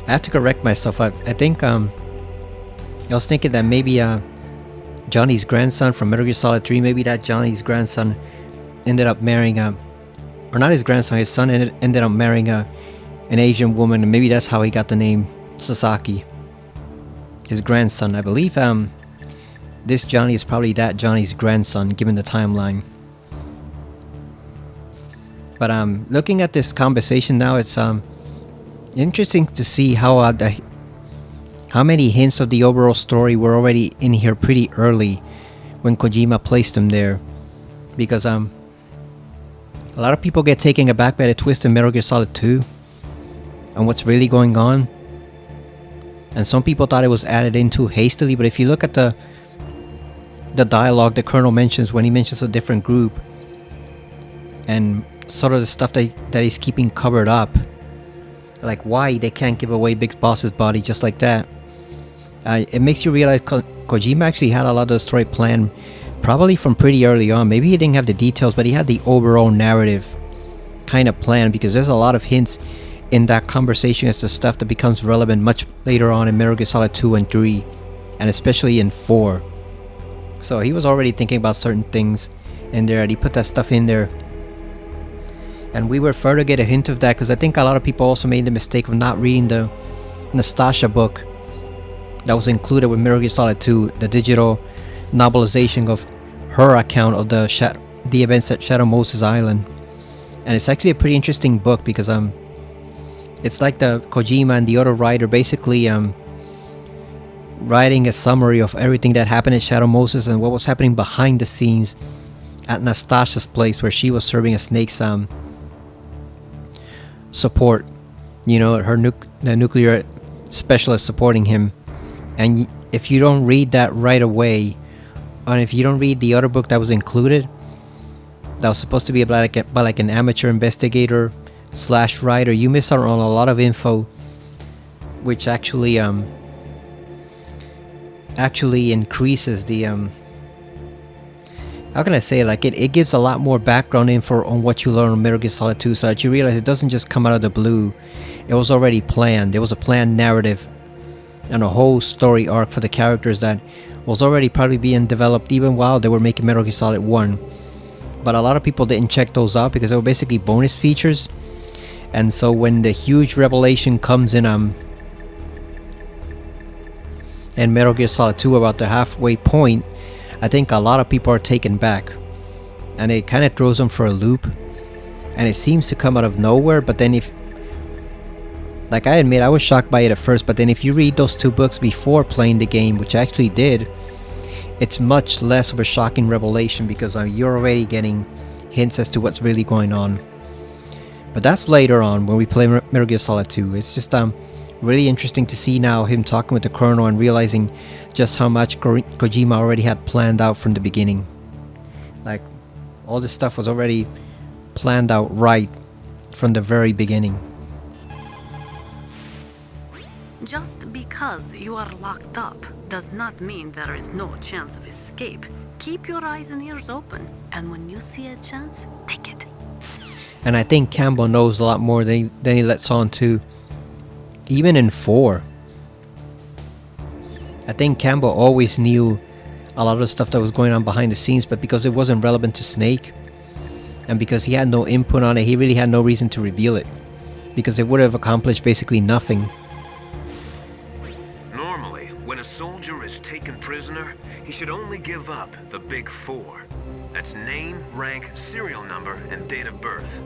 have to correct myself. I think, I was thinking that maybe, Johnny's grandson from Metal Gear Solid 3, maybe that Johnny's grandson ended up marrying or not his grandson, his son ended up marrying an Asian woman, and maybe that's how he got the name Sasaki. His grandson, I believe, this Johnny is probably that Johnny's grandson, given the timeline. But looking at this conversation now, it's interesting to see how many hints of the overall story were already in here pretty early when Kojima placed them there. Because a lot of people get taken aback by the twist in Metal Gear Solid 2 and what's really going on. And some people thought it was added in too hastily, but if you look at the dialogue the Colonel mentions when he mentions a different group and sort of the stuff that he's keeping covered up, like why they can't give away Big Boss's body just like that, it makes you realize Kojima actually had a lot of the story planned probably from pretty early on. Maybe he didn't have the details, but he had the overall narrative kind of plan, because there's a lot of hints in that conversation as to stuff that becomes relevant much later on in Metal Gear Solid 2 and 3, and especially in 4. So he was already thinking about certain things in there, and he put that stuff in there. And we would further get a hint of that, because I think a lot of people also made the mistake of not reading the Nastasha book that was included with Metal Gear Solid 2, the digital novelization of her account of the events at Shadow Moses Island. And it's actually a pretty interesting book, because it's like the Kojima and the other writer basically writing a summary of everything that happened at Shadow Moses and what was happening behind the scenes at Nastasha's place, where she was serving as Snake's support, you know, the nuclear specialist supporting him. And if you don't read that right away, and if you don't read the other book that was included, that was supposed to be about like an amateur investigator / writer, you miss out on a lot of info, which actually increases the how can I say, like it gives a lot more background info on what you learn on Metal Gear Solid 2, so that you realize it doesn't just come out of the blue. It was already planned. There was a planned narrative and a whole story arc for the characters that was already probably being developed even while they were making Metal Gear Solid 1. But a lot of people didn't check those out because they were basically bonus features. And so when the huge revelation comes in Metal Gear Solid 2 about the halfway point, I think a lot of people are taken back, and it kind of throws them for a loop, and it seems to come out of nowhere. But then like I admit, I was shocked by it at first, but then if you read those 2 books before playing the game, which I actually did, it's much less of a shocking revelation, because you're already getting hints as to what's really going on. But that's later on when we play Metal Gear Solid 2. It's just really interesting to see now him talking with the Colonel and realizing just how much Kojima already had planned out from the beginning. Like, all this stuff was already planned out right from the very beginning. Just because you are locked up does not mean there is no chance of escape. Keep your eyes and ears open, and when you see a chance, take it. And I think Campbell knows a lot more than he lets on to. Even in 4. I think Campbell always knew a lot of the stuff that was going on behind the scenes, but because it wasn't relevant to Snake, and because he had no input on it, he really had no reason to reveal it. Because it would have accomplished basically nothing. Normally, when a soldier is taken prisoner, he should only give up the big 4. That's name, rank, serial number, and date of birth.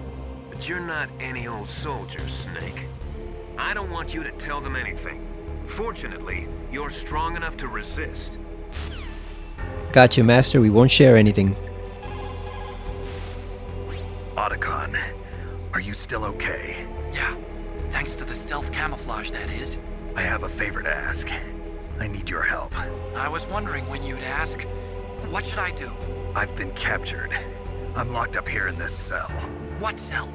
But you're not any old soldier, Snake. I don't want you to tell them anything. Fortunately, you're strong enough to resist. Gotcha, Master. We won't share anything. Otacon, are you still okay? Yeah, thanks to the stealth camouflage, that is. I have a favor to ask. I need your help. I was wondering when you'd ask. What should I do? I've been captured. I'm locked up here in this cell. What cell?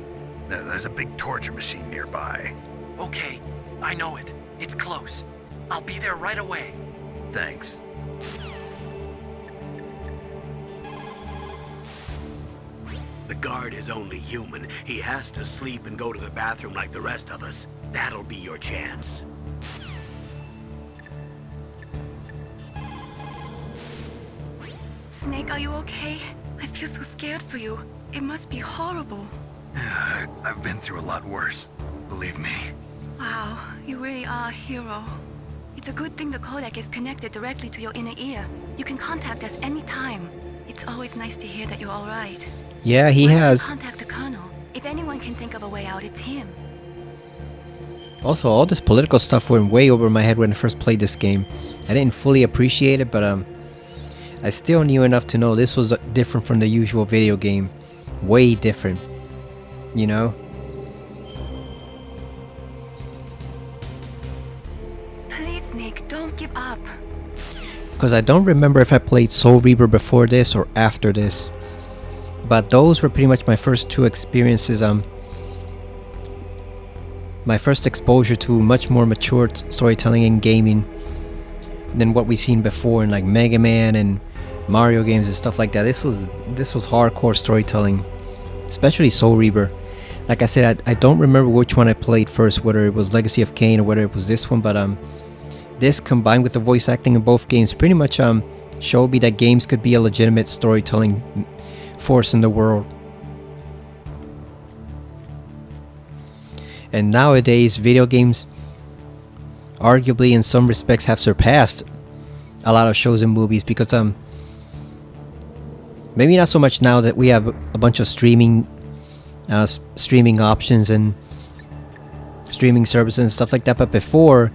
There's a big torture machine nearby. Okay, I know it. It's close. I'll be there right away. Thanks. The guard is only human. He has to sleep and go to the bathroom like the rest of us. That'll be your chance. Snake, are you okay? I feel so scared for you. It must be horrible. I've been through a lot worse. Believe me. Wow, you really are a hero. It's a good thing the codec is connected directly to your inner ear. You can contact us anytime. It's always nice to hear that you're alright. Yeah, he has. Contact the Colonel. If anyone can think of a way out, it's him. Also, all this political stuff went way over my head when I first played this game. I didn't fully appreciate it, but I still knew enough to know this was different from the usual video game. Way different. You know? Please, Snake, don't give up. Because I don't remember if I played Soul Reaper before this or after this. But those were pretty much my first 2 experiences. My first exposure to much more mature storytelling and gaming than what we've seen before in like Mega Man and Mario games and stuff like that. This was hardcore storytelling, especially Soul Reaper. Like I said, I don't remember which one I played first, whether it was Legacy of Kain or whether it was this one, but this combined with the voice acting in both games pretty much showed me that games could be a legitimate storytelling force in the world. And nowadays, video games arguably in some respects have surpassed a lot of shows and movies, because maybe not so much now that we have a bunch of streaming options and streaming services and stuff like that, but before,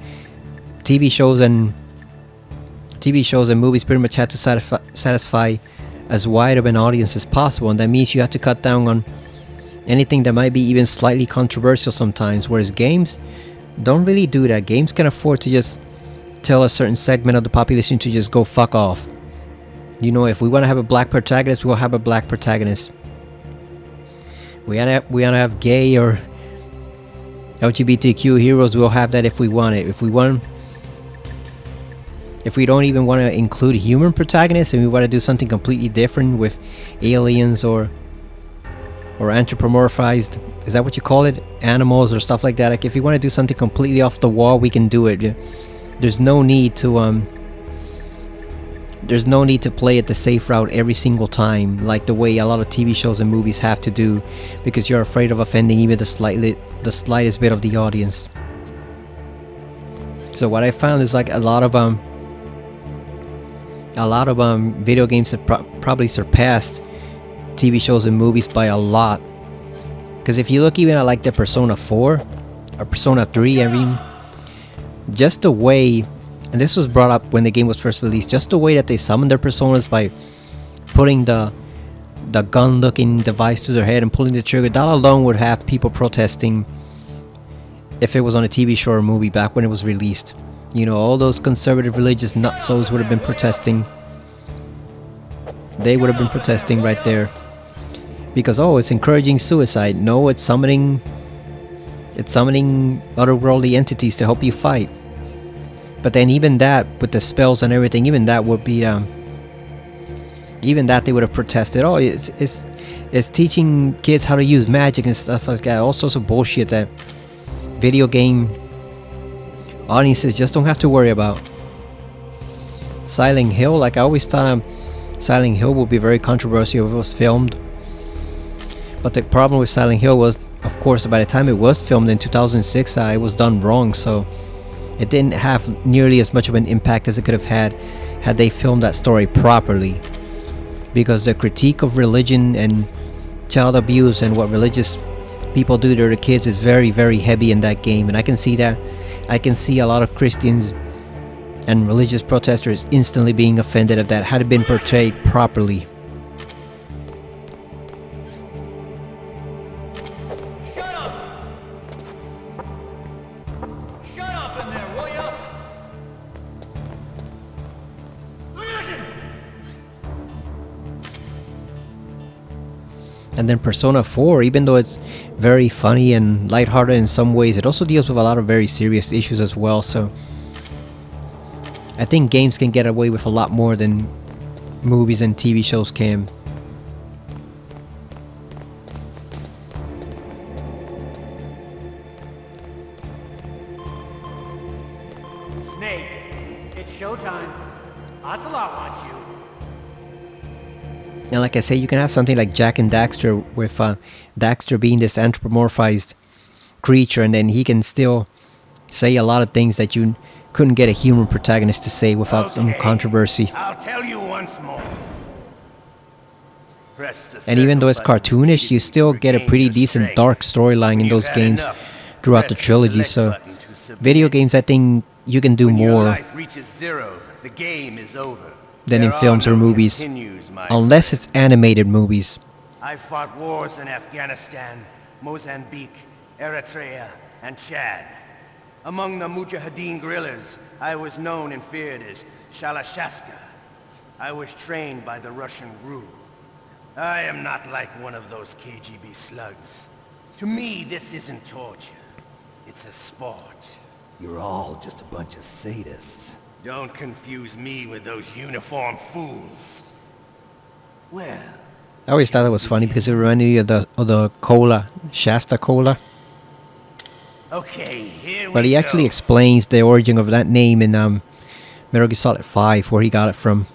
TV shows and movies pretty much had to satisfy as wide of an audience as possible, and that means you have to cut down on anything that might be even slightly controversial sometimes, whereas games don't really do that. Games can afford to just tell a certain segment of the population to just go fuck off. You know, if we want to have a black protagonist, we'll have a black protagonist. We want to have gay or LGBTQ heroes, we'll have that if we want it. If we don't even want to include human protagonists and we want to do something completely different with aliens or anthropomorphized, is that what you call it? Animals or stuff like that. Like if you want to do something completely off the wall, we can do it. There's no need to play it the safe route every single time, like the way a lot of TV shows and movies have to do, because you're afraid of offending even the slightest bit of the audience. So what I found is like a lot of video games have probably surpassed TV shows and movies by a lot. Because if you look even at like the Persona 4 or Persona 3, I mean, just the way, and this was brought up when the game was first released, just the way that they summon their personas by putting the gun-looking device to their head and pulling the trigger, that alone would have people protesting if it was on a TV show or movie back when it was released. You know, all those conservative religious nutsos would have been protesting. They would have been protesting right there. Because, oh, it's encouraging suicide. No, it's summoning otherworldly entities to help you fight. But then even that, with the spells and everything, even that would be even that they would have protested. Oh, it's teaching kids how to use magic and stuff like that. All sorts of bullshit that video game audiences just don't have to worry about. Silent Hill, like I always thought Silent Hill would be very controversial if it was filmed. But the problem with Silent Hill was, of course, by the time it was filmed in 2006, it was done wrong, so it didn't have nearly as much of an impact as it could have had they filmed that story properly. Because the critique of religion and child abuse and what religious people do to their kids is very, very heavy in that game, and I can see that. I can see a lot of Christians and religious protesters instantly being offended if that had been portrayed properly. Shut up! Shut up in there, will ya? And then Persona 4, even though it's very funny and lighthearted in some ways, it also deals with a lot of very serious issues as well, so I think games can get away with a lot more than movies and TV shows can. Snake, it's showtime. Ocelot wants you. And like I say, you can have something like Jak and Daxter, with Daxter being this anthropomorphized creature, and then he can still say a lot of things that you couldn't get a human protagonist to say without some controversy. I'll tell you once more. And even though it's cartoonish, you still get a pretty decent dark storyline in those games throughout the trilogy, so video games, I think you can do more than in films or movies, unless it's animated movies. I fought wars in Afghanistan, Mozambique, Eritrea, and Chad. Among the Mujahideen guerrillas, I was known and feared as Shalashaska. I was trained by the Russian GRU. I am not like one of those KGB slugs. To me, this isn't torture. It's a sport. You're all just a bunch of sadists. Don't confuse me with those uniformed fools. Well, I always thought it was funny because it reminded me of the cola, Shasta Cola. okay, here But we he go. actually explains the origin of that name in Metal Gear Solid 5, where he got it from.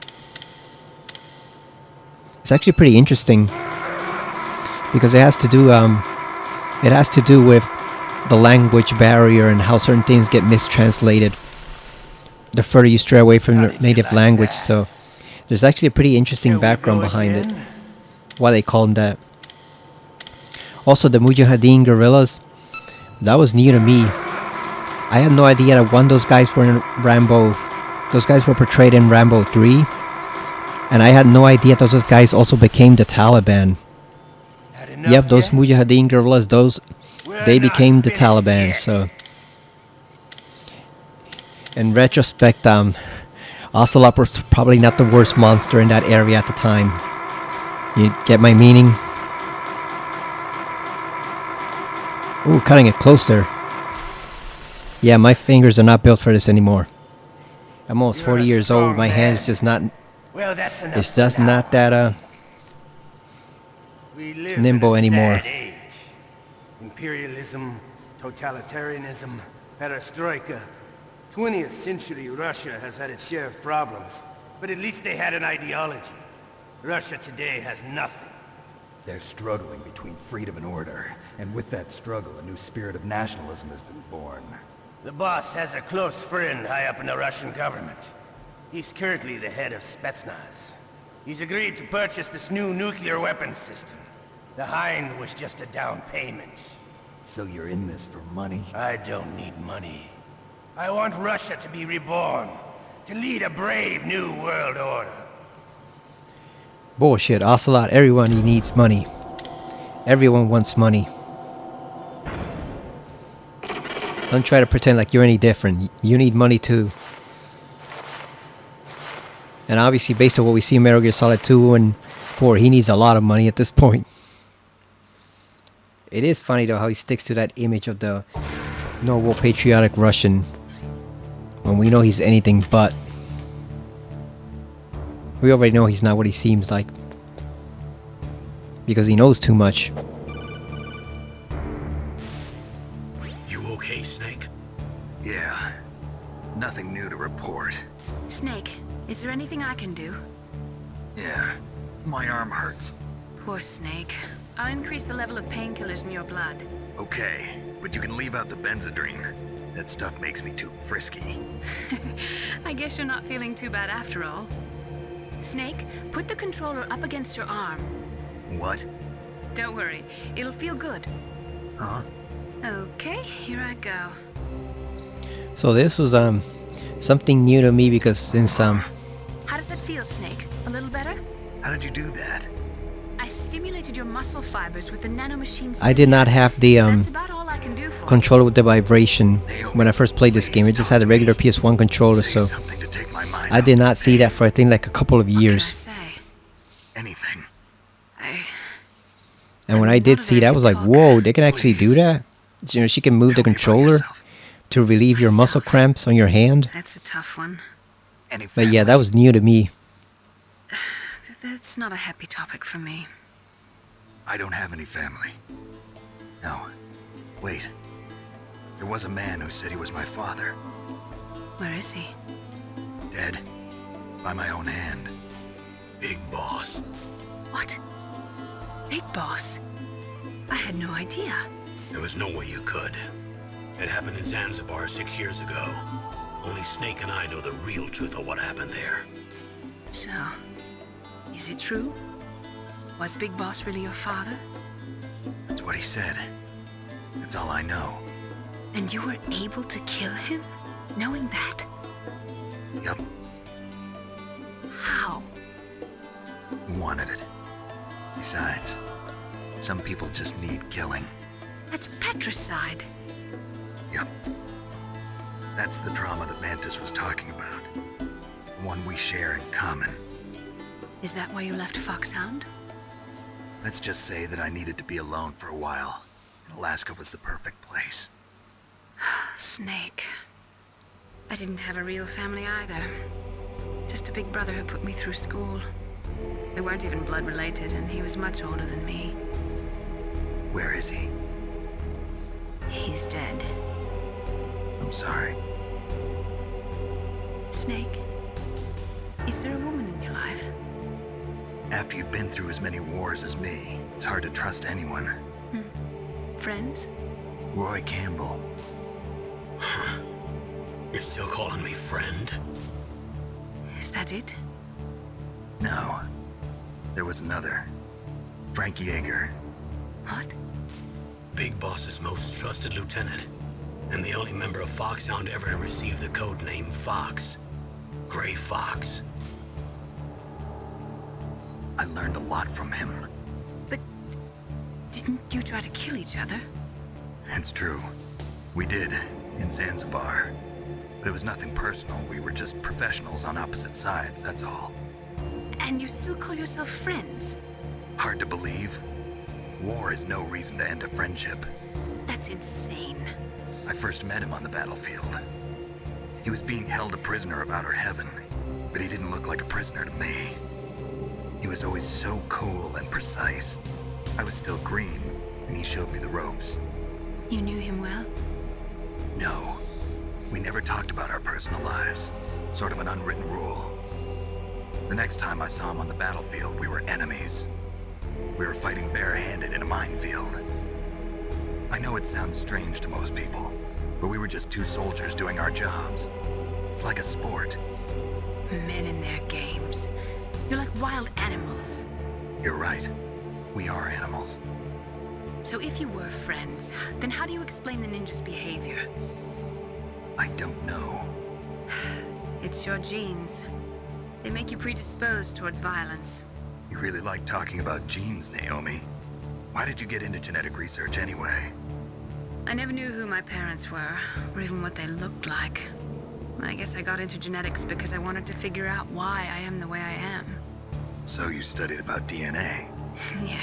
It's actually pretty interesting because it has to do with the language barrier and how certain things get mistranslated the further you stray away from the native language. So there's actually a pretty interesting background behind it, why they call them that. Also, the Mujahideen guerrillas, that was new to me. I had no idea that one, those guys were in Rambo. Those guys were portrayed in Rambo 3. And I had no idea those guys also became the Taliban. Yep, those Mujahideen guerrillas, they became the Taliban, so... In retrospect, Ocelot was probably not the worst monster in that area at the time. You get my meaning? Ooh, cutting it closer. Yeah, my fingers are not built for this anymore. I'm almost 40 years old. My hand's just not... Well, that's enough It's just not that, We live nimble in a anymore. sad age. Imperialism, totalitarianism, perestroika. 20th century Russia has had its share of problems, but at least they had an ideology. Russia today has nothing. They're struggling between freedom and order, and with that struggle, a new spirit of nationalism has been born. The boss has a close friend high up in the Russian government. He's currently the head of Spetsnaz. He's agreed to purchase this new nuclear weapons system. The Hind was just a down payment. So you're in this for money? I don't need money. I want Russia to be reborn, to lead a brave new world order. Bullshit, Ocelot, everyone he needs money. Everyone wants money. Don't try to pretend like you're any different. You need money too. And obviously, based on what we see in Metal Gear Solid 2 and 4, he needs a lot of money at this point. It is funny though how he sticks to that image of the noble patriotic Russian when we know he's anything but. We already know he's not what he seems like. Because he knows too much. You okay, Snake? Yeah. Nothing new to report. Snake, is there anything I can do? Yeah. My arm hurts. Poor Snake. I'll increase the level of painkillers in your blood. Okay, but you can leave out the Benzedrine. That stuff makes me too frisky. I guess you're not feeling too bad after all. Snake, put the controller up against your arm. What? Don't worry, it'll feel good. Huh? Okay, here I go. So this was something new to me because since How does that feel, Snake? A little better? How did you do that? I stimulated your muscle fibers with the nanomachine. I did not have the That's about all I can do for controller with the vibration when I first played this game. I just had a regular PS1 controller, so I did not see that for I think like a couple of years. Anything. And when I did see that, I was like, whoa, they can actually do that? You know, she can move the controller to relieve your muscle cramps on your hand. That's a tough one. But yeah, that was new to me. That's not a happy topic for me. I don't have any family. No. Wait. There was a man who said he was my father. Where is he? Dead. By my own hand. Big Boss. What? Big Boss? I had no idea. There was no way you could. It happened in Zanzibar 6 years ago. Only Snake and I know the real truth of what happened there. So, is it true? Was Big Boss really your father? That's what he said. That's all I know. And you were able to kill him, knowing that? Yup. How? He wanted it. Besides, some people just need killing. That's patricide. Yup. That's the trauma that Mantis was talking about. The one we share in common. Is that why you left Foxhound? Let's just say that I needed to be alone for a while. And Alaska was the perfect place. Snake. I didn't have a real family either. Just a big brother who put me through school. We weren't even blood related, and he was much older than me. Where is he? He's dead. I'm sorry. Snake, is there a woman in your life? After you've been through as many wars as me, it's hard to trust anyone. Friends? Roy Campbell. You're still calling me friend? Is that it? No. There was another. Frank Yeager. What? Big Boss's most trusted lieutenant. And the only member of Foxhound ever to receive the code name Fox. Gray Fox. I learned a lot from him. But didn't you try to kill each other? It's true. We did, in Zanzibar. But it was nothing personal. We were just professionals on opposite sides, that's all. And you still call yourself friends? Hard to believe. War is no reason to end a friendship. That's insane. I first met him on the battlefield. He was being held a prisoner of outer heaven, but he didn't look like a prisoner to me. He was always so cool and precise. I was still green, and he showed me the ropes. You knew him well? No. We never talked about our personal lives. Sort of an unwritten rule. The next time I saw him on the battlefield, we were enemies. We were fighting barehanded in a minefield. I know it sounds strange to most people, but we were just two soldiers doing our jobs. It's like a sport. Men and their games. You're like wild animals. You're right. We are animals. So if you were friends, then how do you explain the ninja's behavior? I don't know. It's your genes. They make you predisposed towards violence. You really like talking about genes, Naomi. Why did you get into genetic research anyway? I never knew who my parents were, or even what they looked like. I guess I got into genetics because I wanted to figure out why I am the way I am. So you studied about DNA? Yeah.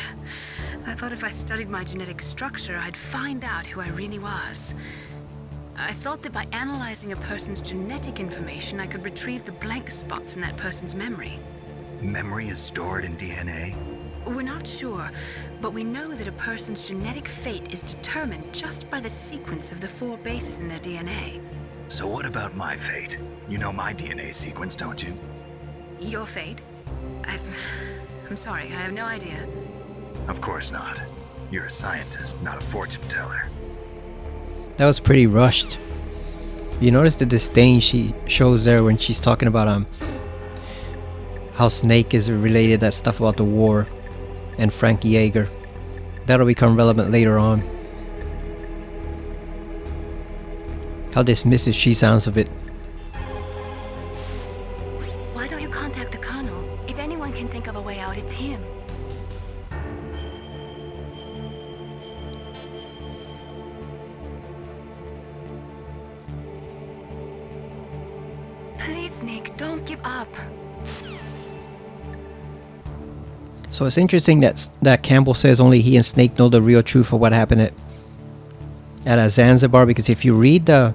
I thought if I studied my genetic structure, I'd find out who I really was. I thought that by analyzing a person's genetic information, I could retrieve the blank spots in that person's memory. Memory is stored in DNA? We're not sure, but we know that a person's genetic fate is determined just by the sequence of the 4 bases in their DNA. So what about my fate? You know my DNA sequence, don't you? Your fate? I'm sorry, I have no idea. Of course not. You're a scientist, not a fortune teller. That was pretty rushed. You notice the disdain she shows there when she's talking about how Snake is related, that stuff about the war, and Frank Yeager. That'll become relevant later on. How dismissive she sounds of it. Why don't you contact the Colonel? If anyone can think of a way out, it's him. Please, Snake, don't give up. So it's interesting that Campbell says only he and Snake know the real truth of what happened at Zanzibar, because if you read the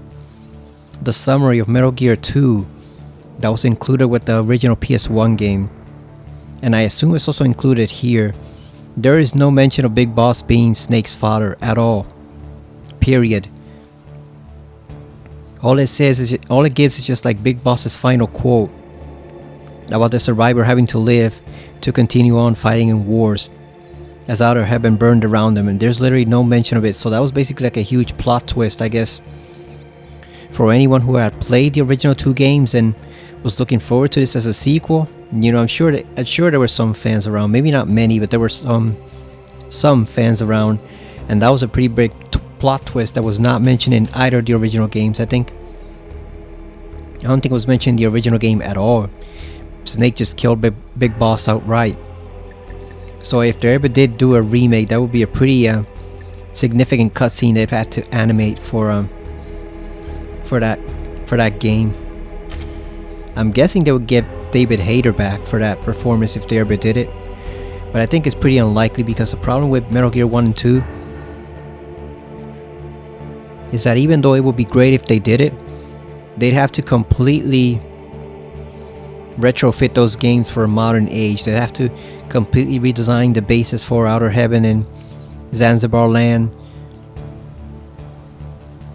summary of Metal Gear 2 that was included with the original PS1 game, and I assume it's also included here, there is no mention of Big Boss being Snake's father at all. Period. All it gives is just like Big Boss's final quote about the survivor having to live to continue on fighting in wars as Outer Heaven burned around them, and there's literally no mention of it. So that was basically like a huge plot twist, I guess, for anyone who had played the original 2 games and was looking forward to this as a sequel. You know, I'm sure there were some fans around, maybe not many, but there were some fans around, and that was a pretty big plot twist that was not mentioned in either of the original games. I don't think it was mentioned in the original game at all. Snake just killed Big Boss outright. So if they ever did do a remake, that would be a pretty significant cutscene they've had to animate for that game. I'm guessing they would get David Hayter back for that performance if they ever did it, but I think it's pretty unlikely, because the problem with Metal Gear 1 and 2 is that even though it would be great if they did it, they'd have to completely retrofit those games for a modern age. They'd have to completely redesign the bases for Outer Heaven and Zanzibar Land.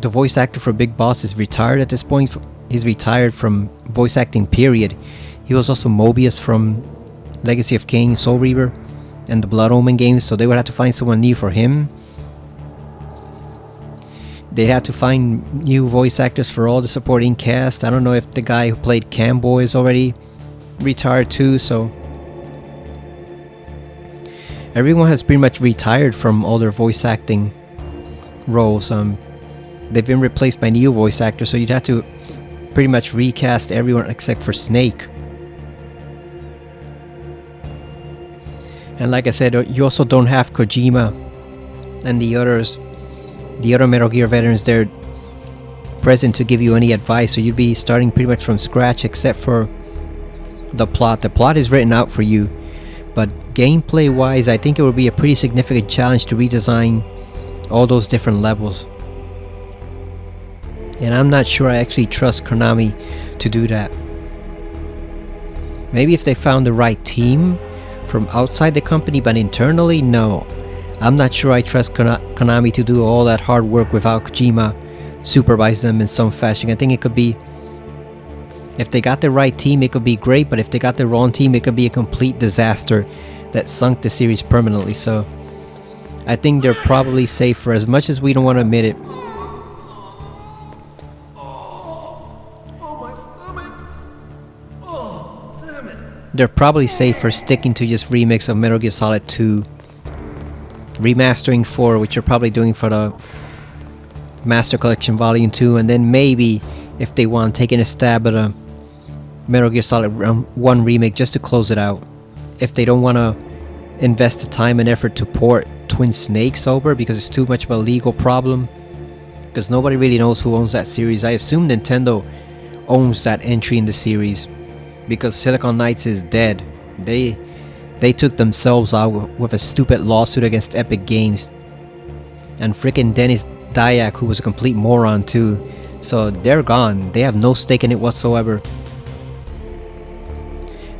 The voice actor for Big Boss is retired at this point. He's retired from voice acting, period. He was also Mobius from Legacy of Kain, Soul Reaver, and the Blood Omen games, so they would have to find someone new for him. They'd have to find new voice actors for all the supporting cast. I don't know if the guy who played Camboy is already retired too, so everyone has pretty much retired from all their voice acting roles. They've been replaced by new voice actors, so you'd have to pretty much recast everyone except for Snake. And like I said, you also don't have Kojima and the other Metal Gear veterans there present to give you any advice, so you'd be starting pretty much from scratch except for the plot. The plot is written out for you, but gameplay wise, I think it would be a pretty significant challenge to redesign all those different levels, and I'm not sure I actually trust Konami to do that. Maybe if they found the right team from outside the company, but internally, no. I'm not sure I trust Konami to do all that hard work without Kojima supervising them in some fashion. I think it could be, if they got the right team, it could be great, but if they got the wrong team, it could be a complete disaster that sunk the series permanently. So I think they're probably safer, as much as we don't want to admit it. They're probably safer sticking to just remakes of Metal Gear Solid 2. Remastering 4, which you're probably doing for the Master Collection Volume 2, and then maybe, if they want, taking a stab at a Metal Gear Solid 1 remake just to close it out. If they don't want to invest the time and effort to port Twin Snakes over, because it's too much of a legal problem, because nobody really knows who owns that series. I assume Nintendo owns that entry in the series, because Silicon Knights is dead. They took themselves out with a stupid lawsuit against Epic Games. And frickin' Dennis Dyack, who was a complete moron too, So they're gone. They have no stake in it whatsoever.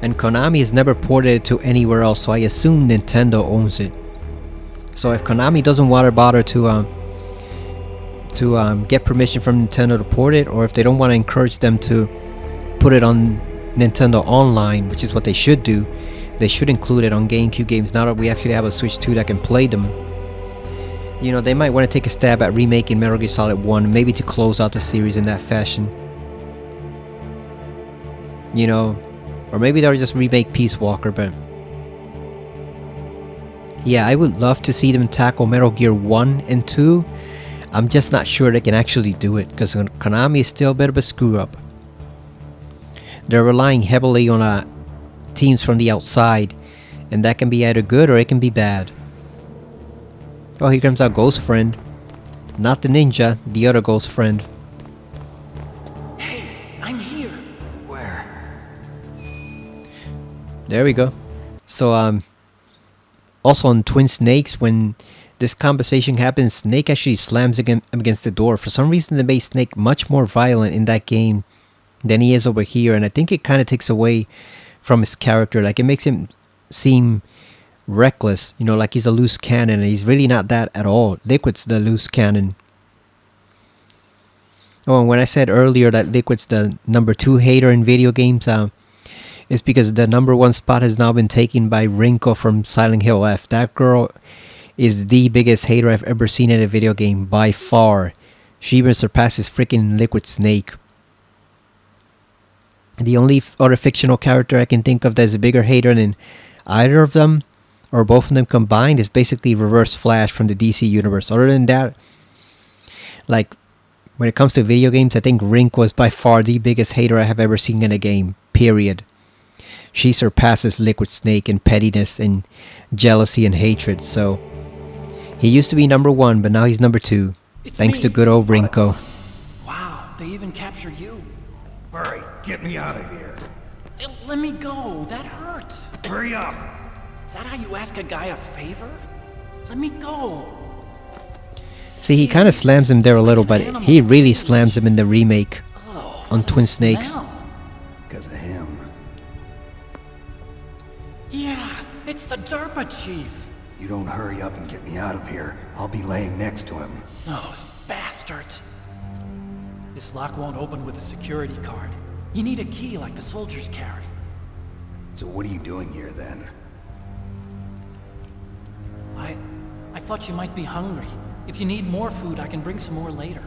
And Konami has never ported it to anywhere else, so I assume Nintendo owns it. So if Konami doesn't want to bother to get permission from Nintendo to port it, or if they don't want to encourage them to put it on Nintendo Online, which is what they should do, they should include it on GameCube games now that we actually have a Switch 2 that can play them. You know, they might want to take a stab at remaking Metal Gear Solid 1, maybe to close out the series in that fashion. You know, or maybe they'll just remake Peace Walker, but yeah, I would love to see them tackle Metal Gear 1 and 2. I'm just not sure they can actually do it, because Konami is still a bit of a screw-up. They're relying heavily on teams from the outside, and that can be either good or it can be bad. Oh, here comes our ghost friend. Not the ninja, the other ghost friend. Hey, I'm here. Where? There we go. So, also on Twin Snakes, when this conversation happens, Snake actually slams against the door. For some reason, they made Snake much more violent in that game than he is over here, and I think it kind of takes away from his character. Like, it makes him seem reckless, you know, like he's a loose cannon, and he's really not that at all. Liquid's the loose cannon. Oh, and when I said earlier that Liquid's the #2 hater in video games, it's because the #1 spot has now been taken by Rinko from Silent Hill F. That girl is the biggest hater I've ever seen in a video game, by far. She even surpasses freaking Liquid Snake. The only other fictional character I can think of that's a bigger hater than either of them, or both of them combined, is basically Reverse Flash from the DC universe. Other than that, like, when it comes to video games, I think Rink was by far the biggest hater I have ever seen in a game, period. She surpasses Liquid Snake in pettiness and jealousy and hatred, so he used to be #1, but now he's #2. Thanks to good old Rinko. Wow, they even capture you. Hurry, get me out of here. Let me go, that hurts. Hurry up. Is that how you ask a guy a favor? Let me go. See, he kind of slams him there a little, but he really slams him in the remake on Twin Snakes. Because of him. Yeah, it's the DERPA chief. You don't hurry up and get me out of here, I'll be laying next to him. Those bastards. This lock won't open with a security card. You need a key like the soldiers carry. So what are you doing here then? I thought you might be hungry. If you need more food, I can bring some more later.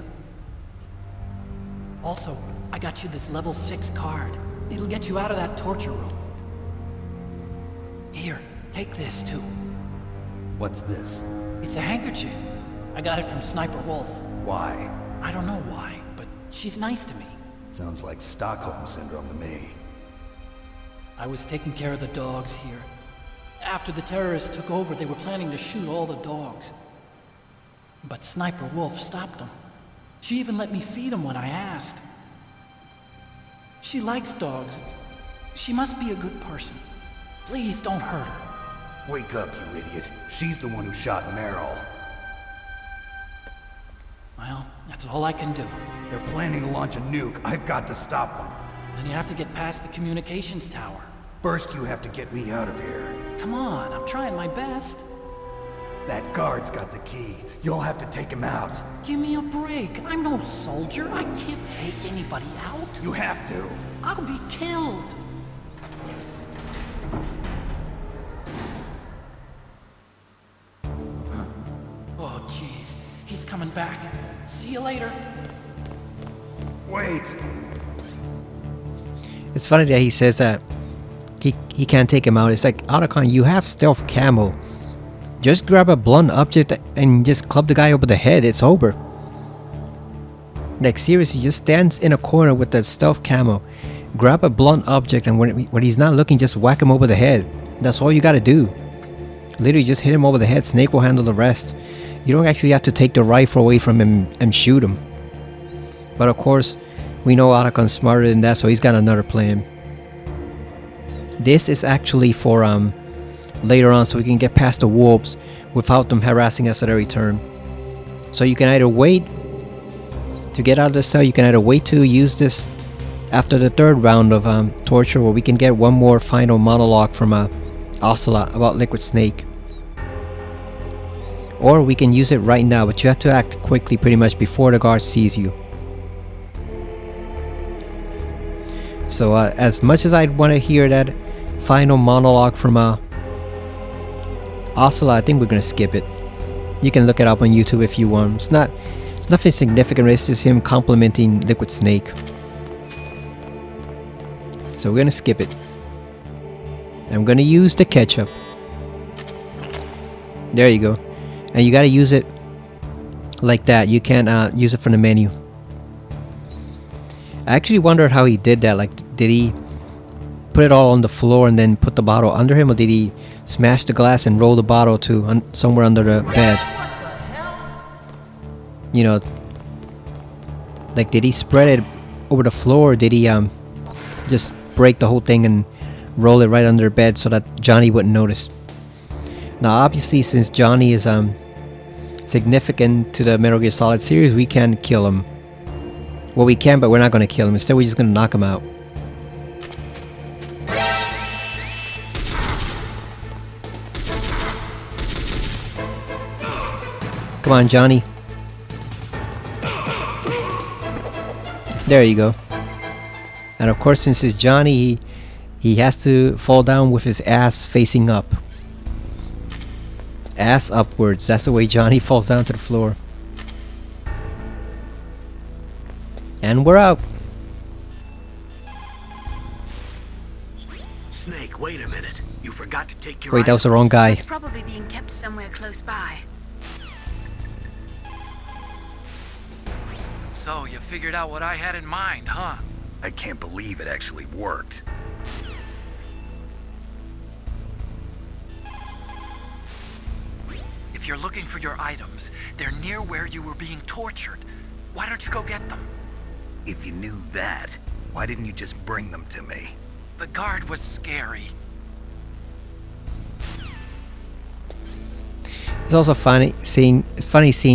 Also, I got you this level 6 card. It'll get you out of that torture room. Here, take this too. What's this? It's a handkerchief. I got it from Sniper Wolf. Why? I don't know why, but she's nice to me. Sounds like Stockholm Syndrome to me. I was taking care of the dogs here. After the terrorists took over, they were planning to shoot all the dogs. But Sniper Wolf stopped them. She even let me feed them when I asked. She likes dogs. She must be a good person. Please don't hurt her. Wake up, you idiot. She's the one who shot Meryl. Well, that's all I can do. They're planning to launch a nuke. I've got to stop them. Then you have to get past the communications tower. First, you have to get me out of here. Come on, I'm trying my best. That guard's got the key. You'll have to take him out. Give me a break. I'm no soldier. I can't take anybody out. You have to. I'll be killed. Oh, jeez. He's coming back. See you later. Wait. It's funny that he says that he can't take him out. It's like, Otacon, you have stealth camo. Just grab a blunt object and just club the guy over the head. It's over. Like, seriously, just stands in a corner with the stealth camo. Grab a blunt object, and when he's not looking, just whack him over the head. That's all you gotta do. Literally just hit him over the head. Snake will handle the rest. You don't actually have to take the rifle away from him and shoot him. But of course, we know Otacon's smarter than that, so he's got another plan. This is actually for later on, so we can get past the wolves without them harassing us at every turn. So you can either wait To get out of the cell, you can either wait to use this after the third round of torture, or we can get one more final monologue from Ocelot about Liquid Snake. Or we can use it right now, but you have to act quickly pretty much before the guard sees you. So as much as I'd want to hear that final monologue from Ocelot, I think we're gonna skip it. You can look it up on YouTube if you want. It's nothing significant, it's just him complimenting Liquid Snake. So we're gonna skip it. I'm gonna use the ketchup. There you go. And you gotta use it like that. You can't use it from the menu. I actually wondered how he did that. Like, did he put it all on the floor and then put the bottle under him, or did he smash the glass and roll the bottle to somewhere under the bed? You know, like, did he spread it over the floor, or did he just break the whole thing and roll it right under the bed so that Johnny wouldn't notice? Now, obviously, since Johnny is significant to the Metal Gear Solid series, we can kill him. Well, we can, but we're not going to kill him. Instead, we're just going to knock him out. Come on, Johnny. There you go. And of course, since it's Johnny, he has to fall down with his ass facing up. Ass upwards. That's the way Johnny falls down to the floor. And we're out. Snake, wait a minute. You forgot to take your Wait, that was the wrong guy. It's probably being kept somewhere close by. So, you figured out what I had in mind, huh? I can't believe it actually worked. If you're looking for your items, they're near where you were being tortured. Why don't you go get them? If you knew that, why didn't you just bring them to me? The guard was scary. It's also funny seeing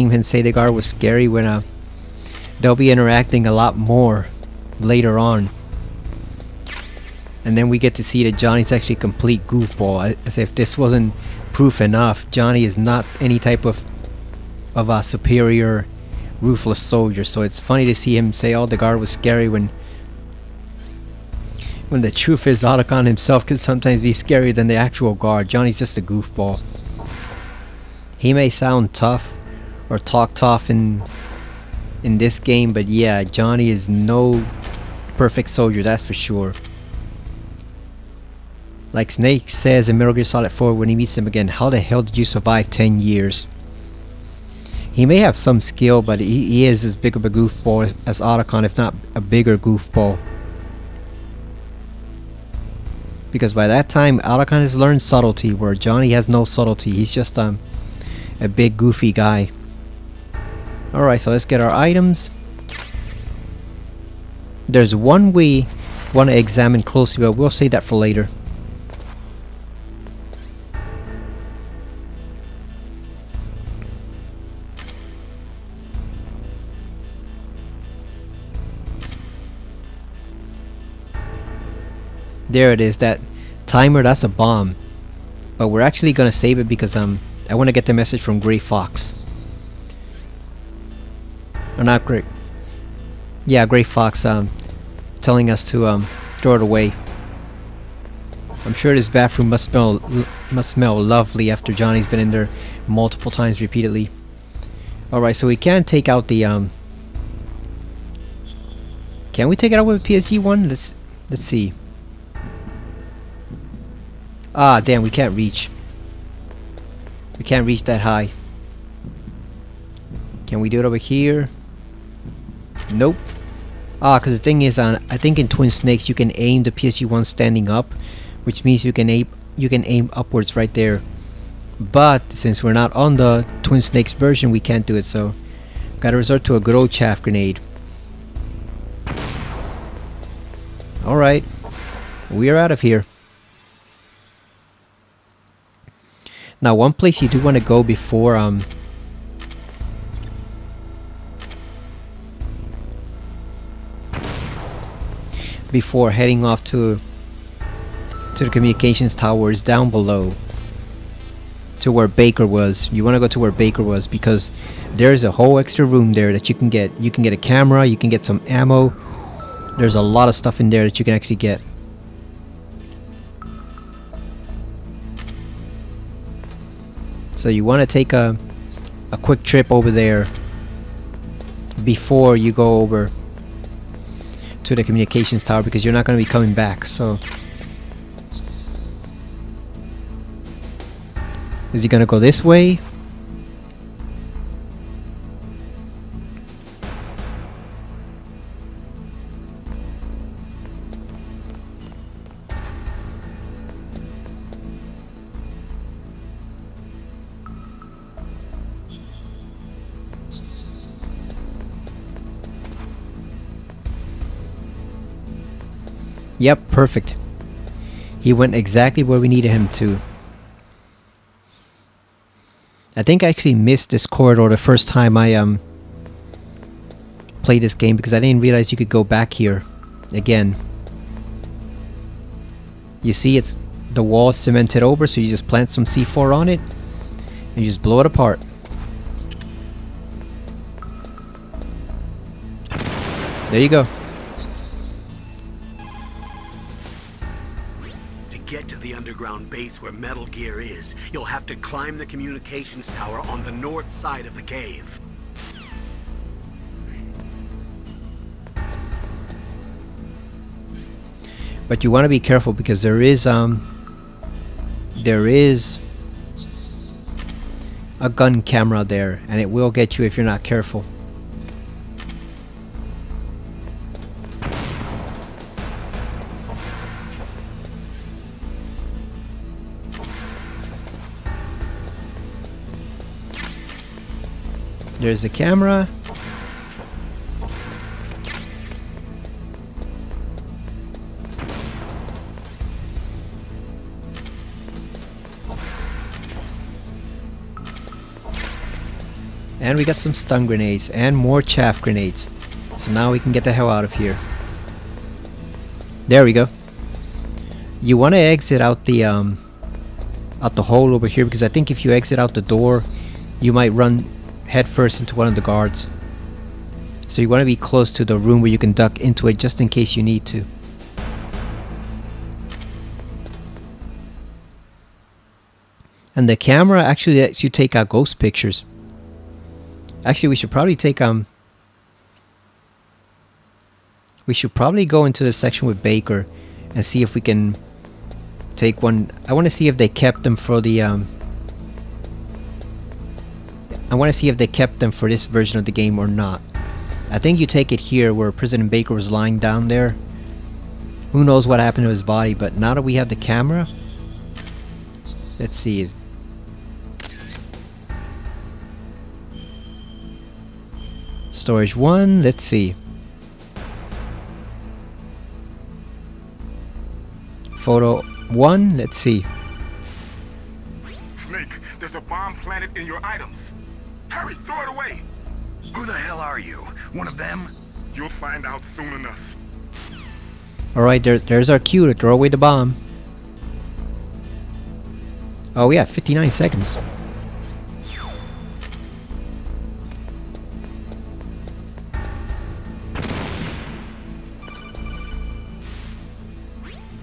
him say the guard was scary when they'll be interacting a lot more later on. And then we get to see that Johnny's actually a complete goofball. As if this wasn't proof enough, Johnny is not any type of a superior, ruthless soldier. So it's funny to see him say, "Oh, the guard was scary," when the truth is Otacon himself can sometimes be scarier than the actual guard. Johnny's just a goofball. He may sound tough or talk tough in this game, but yeah, Johnny is no perfect soldier, that's for sure. Like Snake says in Metal Gear Solid 4 when he meets him again, "How the hell did you survive 10 years? He may have some skill, but he is as big of a goofball as Otacon, if not a bigger goofball. Because by that time, Otacon has learned subtlety, where Johnny has no subtlety. He's just a big goofy guy. Alright, so let's get our items. There's one we want to examine closely, but we'll save that for later. There it is, that timer, that's a bomb. But we're actually gonna save it because I want to get the message from Gray Fox. Or not Gray. Yeah, Gray Fox telling us to throw it away. I'm sure this bathroom must smell lovely after Johnny's been in there multiple times repeatedly. Alright, so we can take out the can we take it out with a PSG-1? Let's see. Ah, damn, we can't reach. We can't reach that high. Can we do it over here? Nope. Ah, because the thing is, I think in Twin Snakes you can aim the PSG-1 standing up, which means you can aim upwards right there. But since we're not on the Twin Snakes version, we can't do it. So, gotta resort to a good old chaff grenade. All right, we are out of here. Now, one place you do want to go before before heading off to the communications towers down below, to where Baker was. You want to go to where Baker was because there's a whole extra room there that you can get. You can get a camera, you can get some ammo. There's a lot of stuff in there that you can actually get. So you want to take a quick trip over there before you go over to the communications tower, because you're not going to be coming back. So is he going to go this way? Yep, perfect. He went exactly where we needed him to. I think I actually missed this corridor the first time I played this game, because I didn't realize you could go back here again. You see, it's the wall cemented over, so you just plant some C4 on it and you just blow it apart. There you go. Get to the underground base where Metal Gear is, you'll have to climb the communications tower on the north side of the cave. But you want to be careful, because there is a gun camera there, and it will get you if you're not careful. There's a camera. And we got some stun grenades and more chaff grenades. So now we can get the hell out of here. There we go. You want to exit out the hole over here, because I think if you exit out the door, you might run head first into one of the guards. So you want to be close to the room where you can duck into it, just in case you need to. And the camera actually lets you take out ghost pictures. Actually, we should probably take we should probably go into the section with Baker and see if we can take one. I want to see if they kept them for the I want to see if they kept them for this version of the game or not. I think you take it here where President Baker was lying down there. Who knows what happened to his body, but now that we have the camera, let's see. Storage 1, let's see. Photo 1, let's see. Snake, there's a bomb planted in your items. Hurry, throw it away! Who the hell are you? One of them? You'll find out soon enough. Alright, there's our cue to throw away the bomb. Oh yeah, 59 seconds.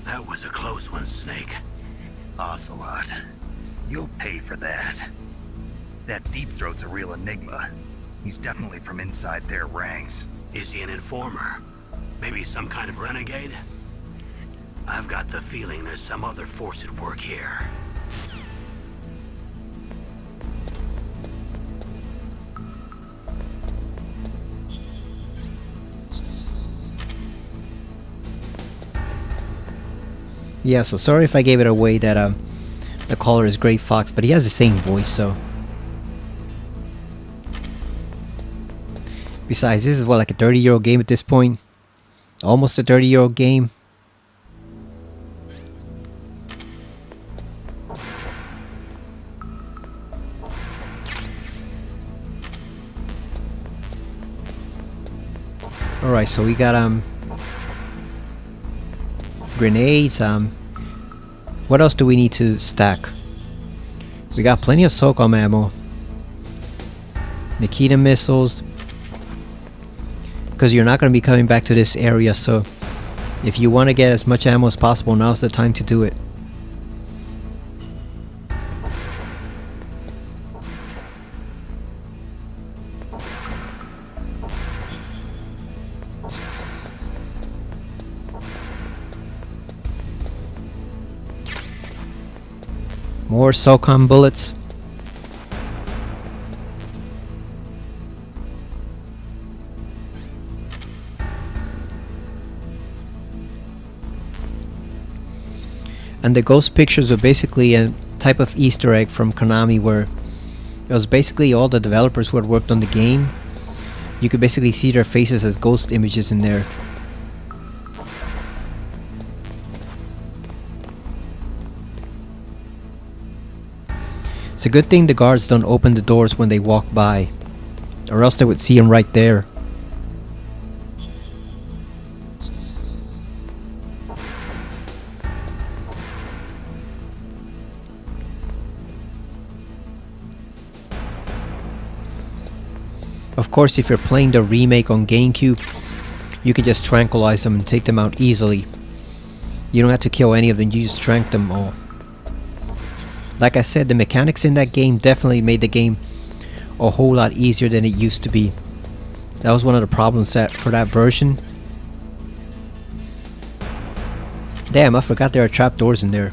That was a close one, Snake. Ocelot, you'll pay for that. That Deep Throat's a real enigma. He's definitely from inside their ranks. Is he an informer? Maybe some kind of renegade? I've got the feeling there's some other force at work here. Yeah, so sorry if I gave it away that the caller is Gray Fox, but he has the same voice, so. Besides, this is what, like a 30-year-old game at this point? Almost a 30-year-old game. Alright, so we got Grenades. What else do we need to stack? We got plenty of SOCOM ammo. Nikita missiles. Because you're not going to be coming back to this area, so if you want to get as much ammo as possible, now's the time to do it. More SOCOM bullets. And the ghost pictures were basically a type of Easter egg from Konami, where it was basically all the developers who had worked on the game. You could basically see their faces as ghost images in there. It's a good thing the guards don't open the doors when they walk by, or else they would see him right there. Of course, if you're playing the remake on GameCube, you can just tranquilize them and take them out easily. You don't have to kill any of them, you just trank them all. Like I said, the mechanics in that game definitely made the game a whole lot easier than it used to be. That was one of the problems for that version. Damn, I forgot there are trapdoors in there.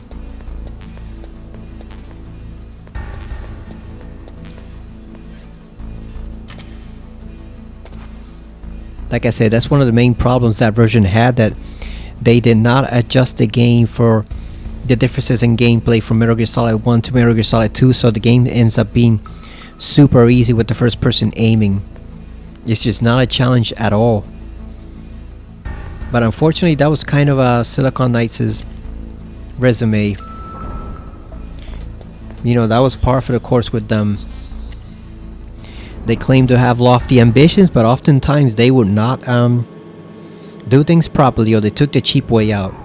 Like I said, that's one of the main problems that version had, that they did not adjust the game for the differences in gameplay from Metal Gear Solid 1 to Metal Gear Solid 2, so the game ends up being super easy with the first person aiming. It's just not a challenge at all. But unfortunately, that was kind of Silicon Knights' resume. You know, that was par for the course with them. They claim to have lofty ambitions, but oftentimes they would not do things properly, or they took the cheap way out.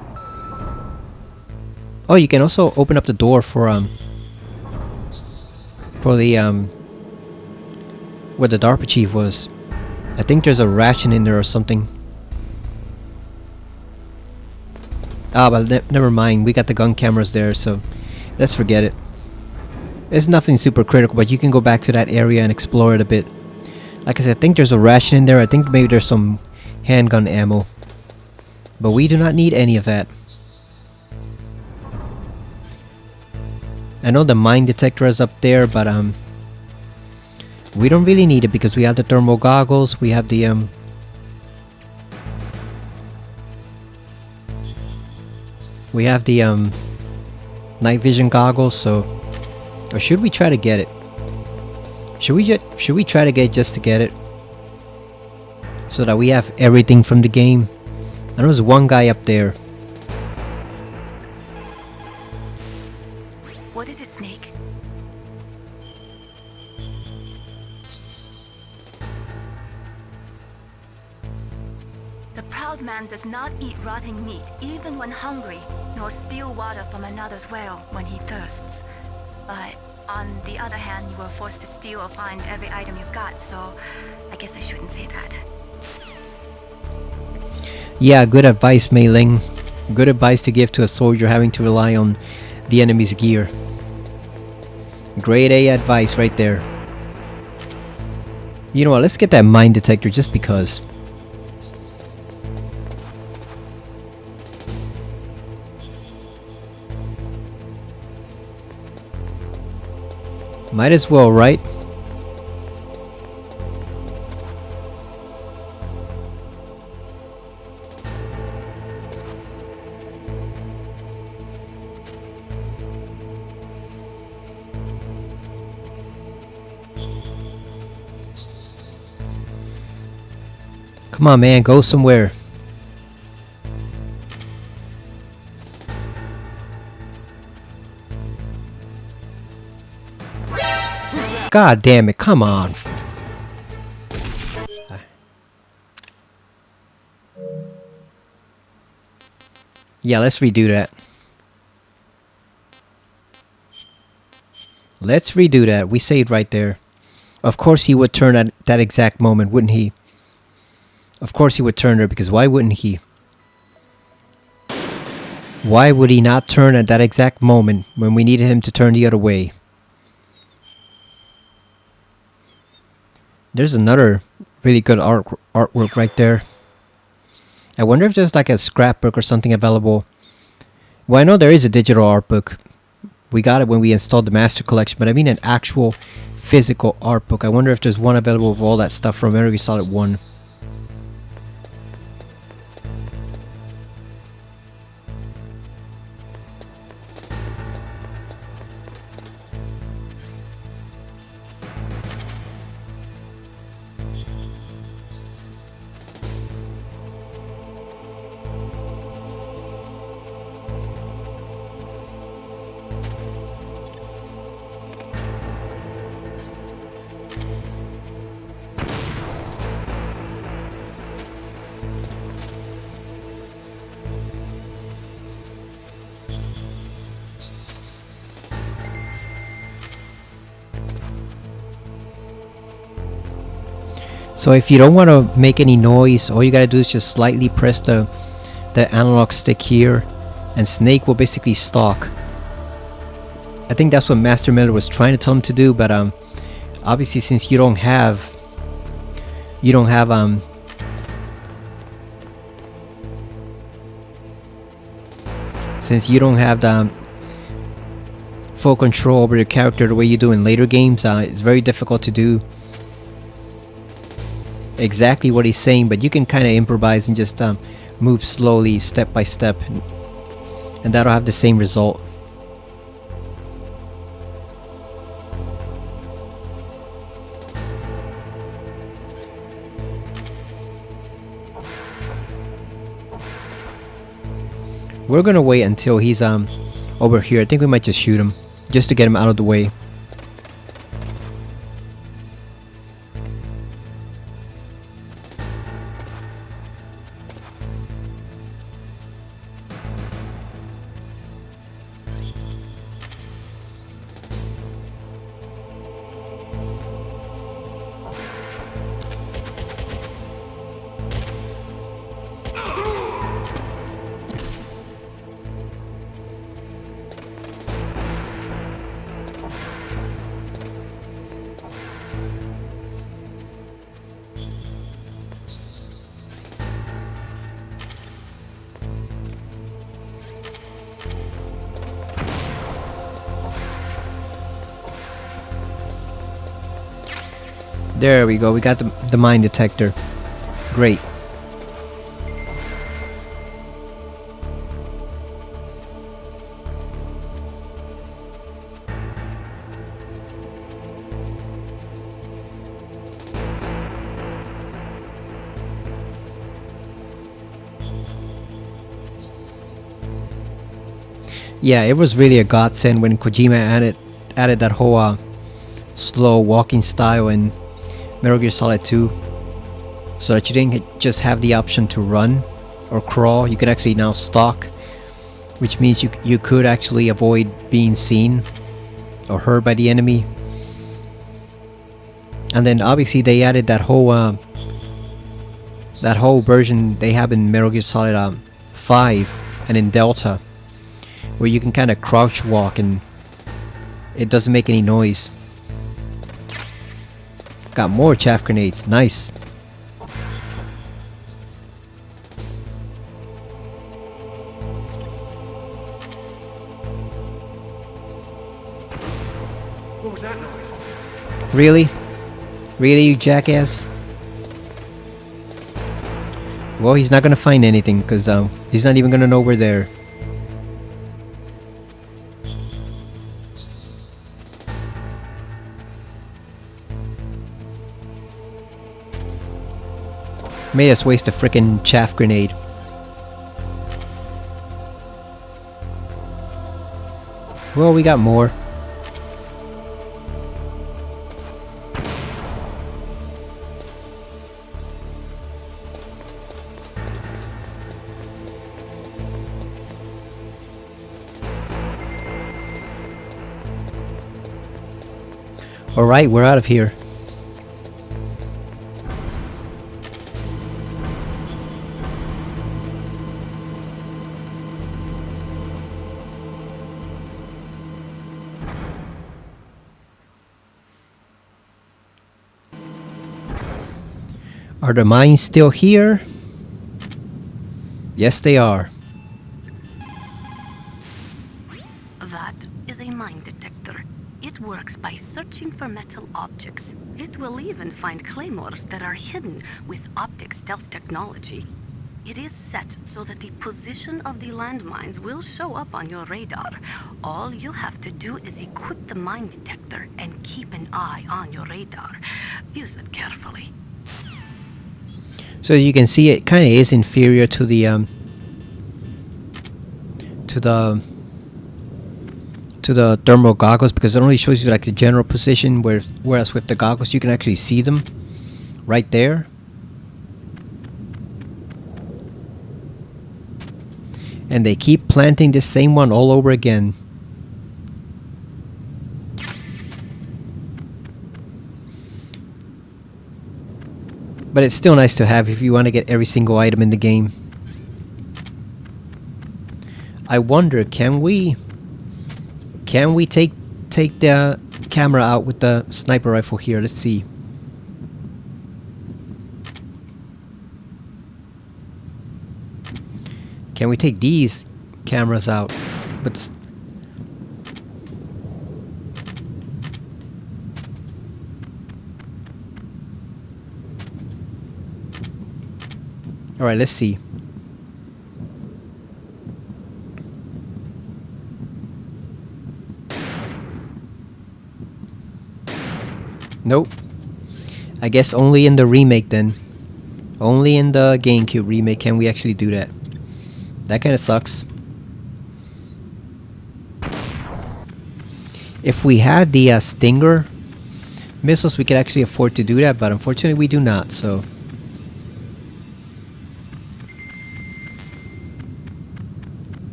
Oh, you can also open up the door for the where the DARPA chief was. I think there's a ration in there or something. Ah, but never mind. We got the gun cameras there, so let's forget it. It's nothing super critical, but you can go back to that area and explore it a bit. Like I said, I think there's a ration in there. I think maybe there's some handgun ammo. But we do not need any of that. I know the mine detector is up there, but we don't really need it because we have the thermal goggles, we have the night vision goggles, so. Or should we try to get it? Should we try to get it just to get it? So that we have everything from the game. I know there's one guy up there. What is it, Snake? The proud man does not eat rotting meat even when hungry, nor steal water from another's well when he thirsts. But on the other hand, you were forced to steal or find every item you've got, so I guess I shouldn't say that. Yeah, good advice, Mei Ling. Good advice to give to a soldier having to rely on the enemy's gear. Grade A advice right there. You know what, let's get that mine detector just because. Might as well, right? Come on, man, go somewhere. God damn it, come on. Yeah, let's redo that. Let's redo that. We say it right there. Of course he would turn at that exact moment, wouldn't he? Of course he would turn there, because why wouldn't he? Why would he not turn at that exact moment when we needed him to turn the other way? There's another really good artwork right there. I wonder if there's like a scrapbook or something available. Well, I know there is a digital art book. We got it when we installed the Master Collection, but I mean an actual physical art book. I wonder if there's one available with all that stuff from Metal Gear Solid 1. So if you don't want to make any noise, all you gotta do is just slightly press the analog stick here, and Snake will basically stalk. I think that's what Master Miller was trying to tell him to do, but obviously since you don't have the full control over your character the way you do in later games, it's very difficult to do exactly what he's saying, but you can kind of improvise and just move slowly, step by step, and that'll have the same result. We're gonna wait until he's over here. I think we might just shoot him, just to get him out of the way. There we go, we got the mine detector. Great. Yeah, it was really a godsend when Kojima added that whole slow walking style in Metal Gear Solid 2, so that you didn't just have the option to run or crawl. You could actually now stalk, which means you could actually avoid being seen or heard by the enemy. And then obviously they added that whole version they have in Metal Gear Solid 5 and in Delta, where you can kind of crouch walk and it doesn't make any noise. Got more chaff grenades. Nice. What was that noise? Really? Really, you jackass? Well, he's not gonna find anything, because he's not even gonna know we're there. Made us waste a frickin' chaff grenade. Well, we got more. Alright, we're out of here. Are the mines still here? Yes, they are. That is a mine detector. It works by searching for metal objects. It will even find claymores that are hidden with optic stealth technology. It is set so that the position of the landmines will show up on your radar. All you'll have to do is equip the mine detector and keep an eye on your radar. Use it carefully. So as you can see, it kind of is inferior to the thermal goggles, because it only shows you like the general position, whereas with the goggles you can actually see them right there. And they keep planting the same one all over again. But it's still nice to have if you want to get every single item in the game. I wonder, can we take the camera out with the sniper rifle here? Let's see. Can we take these cameras out? But all right, let's see. Nope. I guess only in the remake then. Only in the GameCube remake can we actually do that. That kind of sucks. If we had the Stinger missiles, we could actually afford to do that, but unfortunately we do not, so...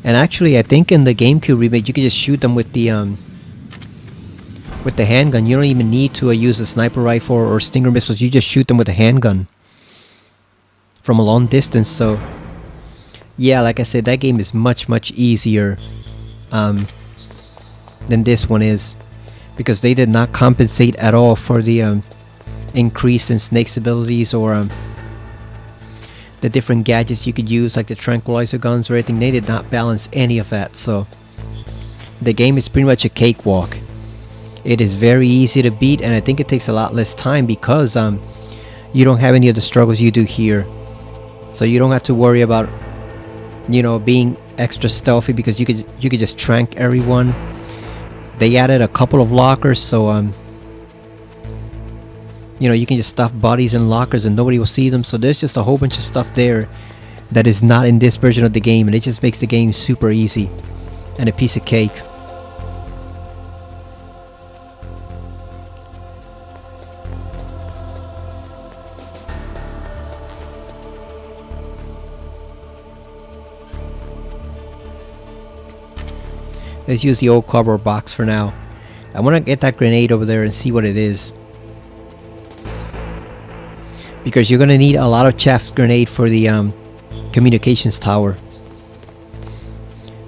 And actually, I think in the GameCube remake, you could just shoot them with the handgun. You don't even need to use a sniper rifle or Stinger missiles. You just shoot them with a handgun from a long distance. So, yeah, like I said, that game is much easier than this one is, because they did not compensate at all for the increase in Snake's abilities or the different gadgets you could use, like the tranquilizer guns or anything. They did not balance any of that, so the game is pretty much a cakewalk. It is very easy to beat, and I think it takes a lot less time because you don't have any of the struggles you do here. So you don't have to worry about, you know, being extra stealthy, because you could just trank everyone. They added a couple of lockers, so you know, you can just stuff bodies in lockers and nobody will see them. So there's just a whole bunch of stuff there that is not in this version of the game, and it just makes the game super easy and a piece of cake. Let's use the old cardboard box for now. I want to get that grenade over there and see what it is, because you're gonna need a lot of chaff grenade for the communications tower.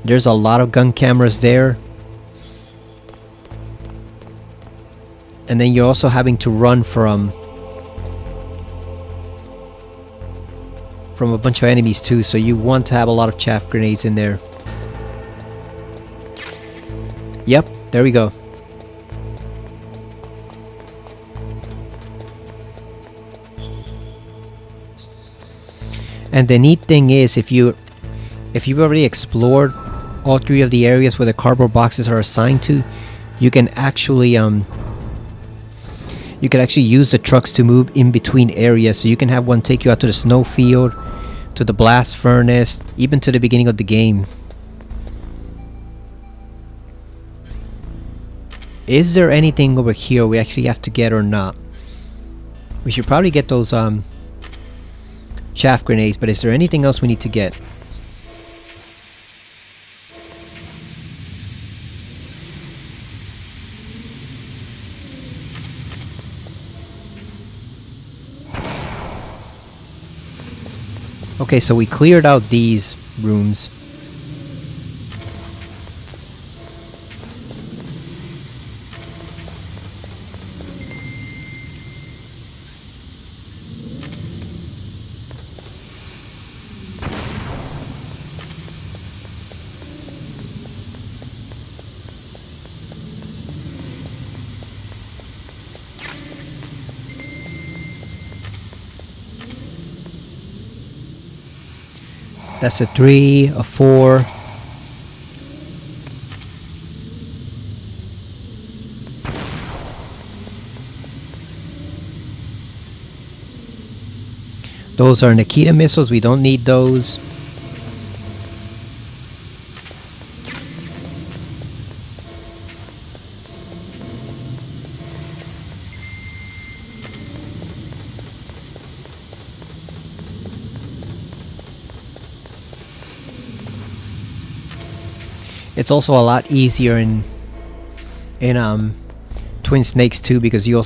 There's a lot of gun cameras there, and then you're also having to run from a bunch of enemies too, so you want to have a lot of chaff grenades in there. Yep, there we go. And the neat thing is, if you've already explored all three of the areas where the cardboard boxes are assigned to, you can actually use the trucks to move in between areas. So you can have one take you out to the snowfield, to the blast furnace, even to the beginning of the game. Is there anything over here we actually have to get or not? We should probably get those chaff grenades, but is there anything else we need to get? Okay, so we cleared out these rooms. That's a 3, a 4. Those are Nikita missiles, we don't need those. It's also a lot easier in Twin Snakes 2 because you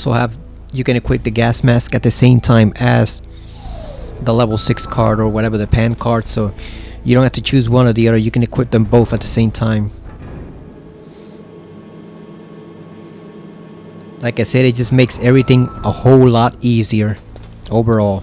can equip the gas mask at the same time as the level 6 card or whatever, the pan card, so you don't have to choose one or the other, you can equip them both at the same time. Like I said, it just makes everything a whole lot easier overall.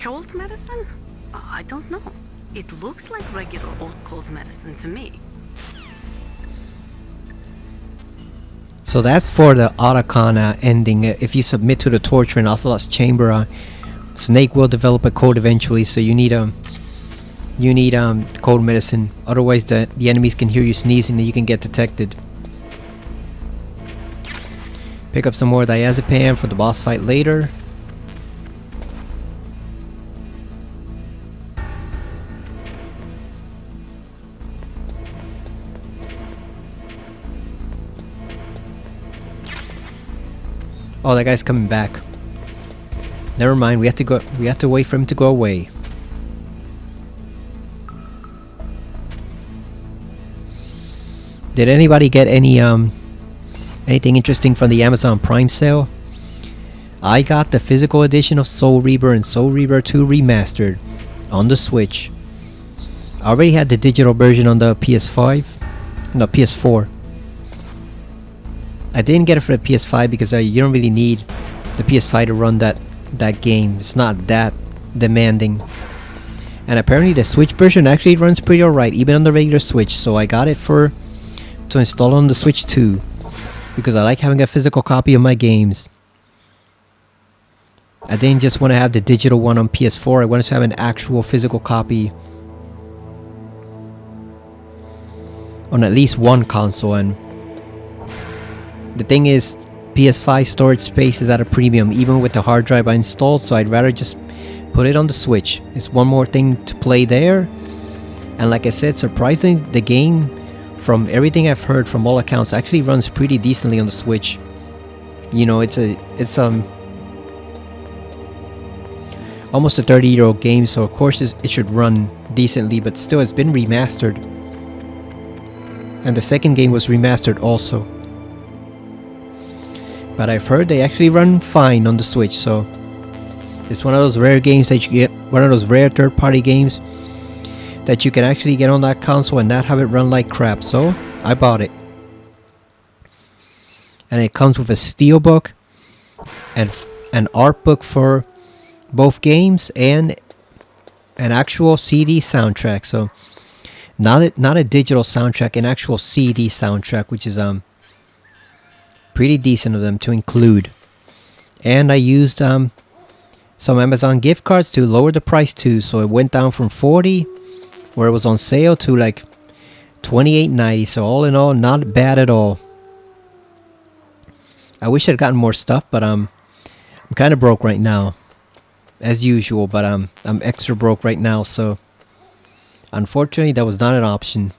Cold medicine? I don't know. It looks like regular old cold medicine to me. So that's for the Otacana ending. If you submit to the torture in Ocelot's chamber, Snake will develop a code eventually, so you need cold medicine. Otherwise the enemies can hear you sneezing and you can get detected. Pick up some more diazepam for the boss fight later. Oh, that guy's coming back. Never mind, we have to wait for him to go away. Did anybody get any anything interesting from the Amazon Prime sale? I got the physical edition of Soul Reaver and Soul Reaver 2 Remastered on the Switch. I already had the digital version on the PS4. I didn't get it for the PS5 because you don't really need the PS5 to run that game. It's not that demanding. And apparently the Switch version actually runs pretty alright, even on the regular Switch. So I got it to install on the Switch too, because I like having a physical copy of my games. I didn't just want to have the digital one on PS4. I wanted to have an actual physical copy on at least one console. And the thing is, PS5 storage space is at a premium even with the hard drive I installed, so I'd rather just put it on the Switch. It's one more thing to play there. And like I said, surprisingly, the game, from everything I've heard from all accounts, actually runs pretty decently on the Switch. You know, it's almost a 30-year-old game, so of course it should run decently, but still it's been remastered. And the second game was remastered also. But I've heard they actually run fine on the Switch, so it's one of those rare games that you get, one of those rare third-party games that you can actually get on that console and not have it run like crap. So I bought it. And it comes with a steelbook and an art book for both games and an actual CD soundtrack. So not a digital soundtrack, an actual CD soundtrack, which is pretty decent of them to include. And I used some Amazon gift cards to lower the price too, so it went down from $40 where it was on sale to like $28.90. So all in all, not bad at all. I wish I'd gotten more stuff, but I'm kind of broke right now, as usual. But I'm extra broke right now, so unfortunately that was not an option.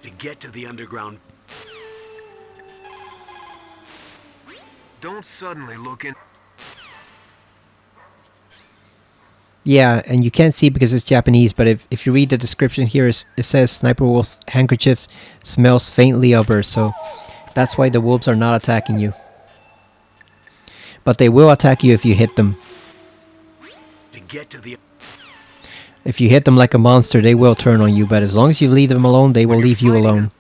To get to the underground... Don't suddenly look in. Yeah, and you can't see because it's Japanese, but if you read the description here, it says Sniper Wolf's handkerchief smells faintly of her, so that's why the wolves are not attacking you. But they will attack you if you hit them. To get to the... If you hit them like a monster, they will turn on you, but as long as you leave them alone, they will leave you alone.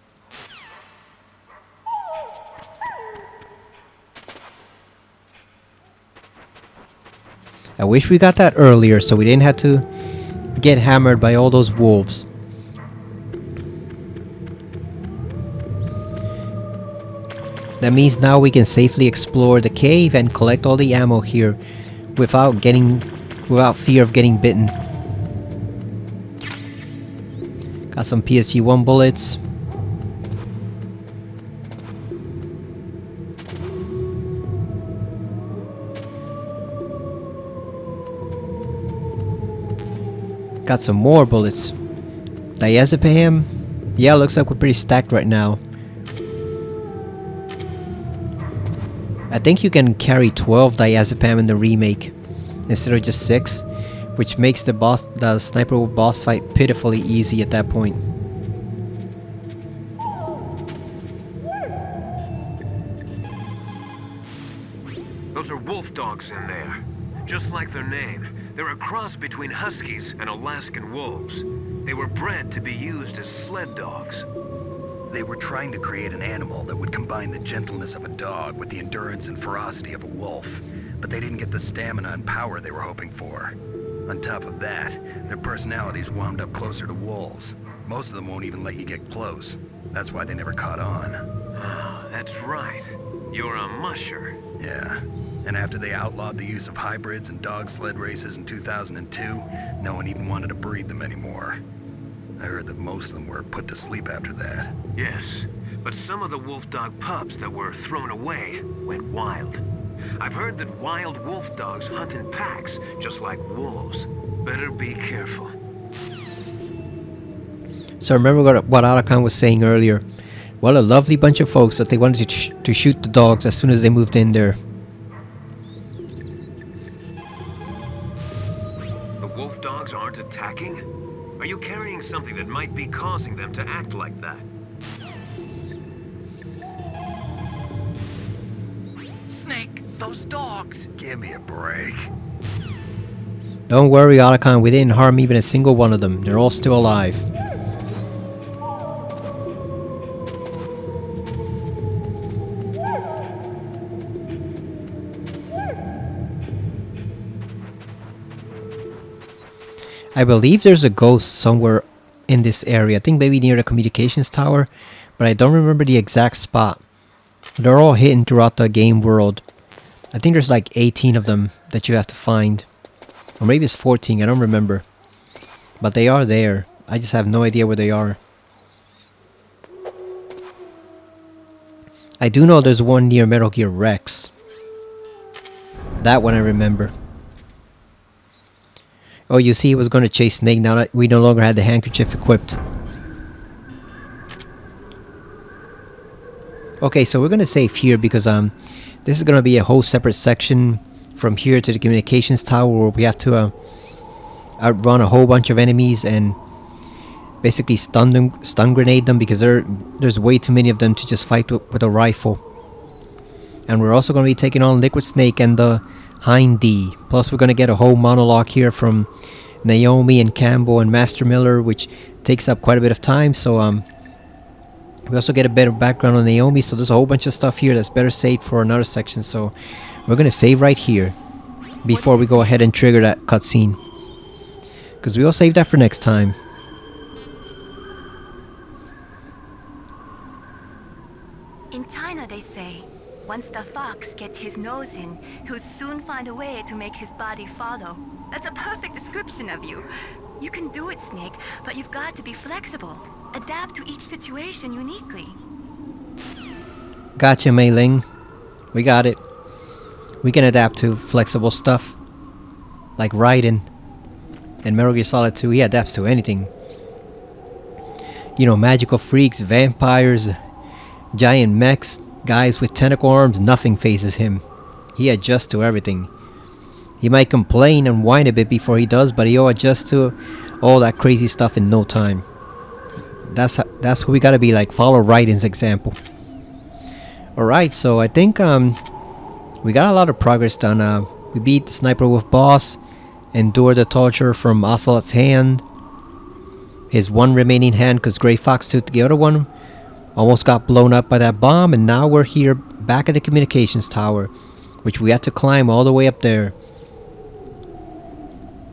I wish we got that earlier so we didn't have to get hammered by all those wolves. That means now we can safely explore the cave and collect all the ammo here without fear of getting bitten. Got some PSG-1 bullets. Got some more bullets. Diazepam. Yeah, looks like we're pretty stacked right now. I think you can carry 12 diazepam in the remake instead of just 6, which makes the Sniper Wolf boss fight pitifully easy at that point. Those are wolf dogs in there. Just like their name, they're a cross between huskies and Alaskan wolves. They were bred to be used as sled dogs. They were trying to create an animal that would combine the gentleness of a dog with the endurance and ferocity of a wolf, but they didn't get the stamina and power they were hoping for. On top of that, their personalities wound up closer to wolves. Most of them won't even let you get close. That's why they never caught on. Oh, that's right. You're a musher. Yeah. And after they outlawed the use of hybrids and dog sled races in 2002, no one even wanted to breed them anymore. I heard that most of them were put to sleep after that. Yes, but some of the wolf dog pups that were thrown away went wild. I've heard that wild wolf dogs hunt in packs, just like wolves. Better be careful. So remember what Arakan was saying earlier. What a lovely bunch of folks that they wanted to shoot the dogs as soon as they moved in there. The wolf dogs aren't attacking? Are you carrying something that might be causing them to act like that? Snake, those dogs! Give me a break. Don't worry, Arakan, we didn't harm even a single one of them. They're all still alive. I believe there's a ghost somewhere in this area. I think maybe near the communications tower, but I don't remember the exact spot. They're all hidden throughout the game world. I think there's like 18 of them that you have to find. Or maybe it's 14, I don't remember. But they are there. I just have no idea where they are. I do know there's one near Metal Gear Rex. That one I remember. Oh, you see, he was going to chase Snake now that we no longer had the handkerchief equipped. Okay, so we're going to save here because this is going to be a whole separate section from here to the communications tower where we have to outrun a whole bunch of enemies and basically stun grenade them because there's way too many of them to just fight with a rifle. And we're also going to be taking on Liquid Snake and the Hind D. Plus we're going to get a whole monologue here from Naomi and Campbell and Master Miller, which takes up quite a bit of time. So we also get a bit of background on Naomi, so there's a whole bunch of stuff here that's better saved for another section. So we're going to save right here before we go ahead and trigger that cutscene, because we'll save that for next time. In China, they say, once the fox gets his nose in, he'll soon find a way to make his body follow. That's a perfect description of you. You can do it, Snake, but you've got to be flexible. Adapt to each situation uniquely. Gotcha, Mei Ling. We got it. We can adapt to flexible stuff. Like Raiden. And Metal Gear Solid 2, he adapts to anything. You know, magical freaks, vampires, giant mechs, guys with tentacle arms, nothing phases him. He adjusts to everything. He might complain and whine a bit before he does, but he'll adjust to all that crazy stuff in no time. That's who we gotta be like. Follow Raiden's example. Alright, so I think we got a lot of progress done. We beat the Sniper Wolf boss, endured the torture from Ocelot's hand. His one remaining hand, because Grey Fox took the other one, almost got blown up by that bomb, and now we're here back at the communications tower, which we had to climb all the way up there.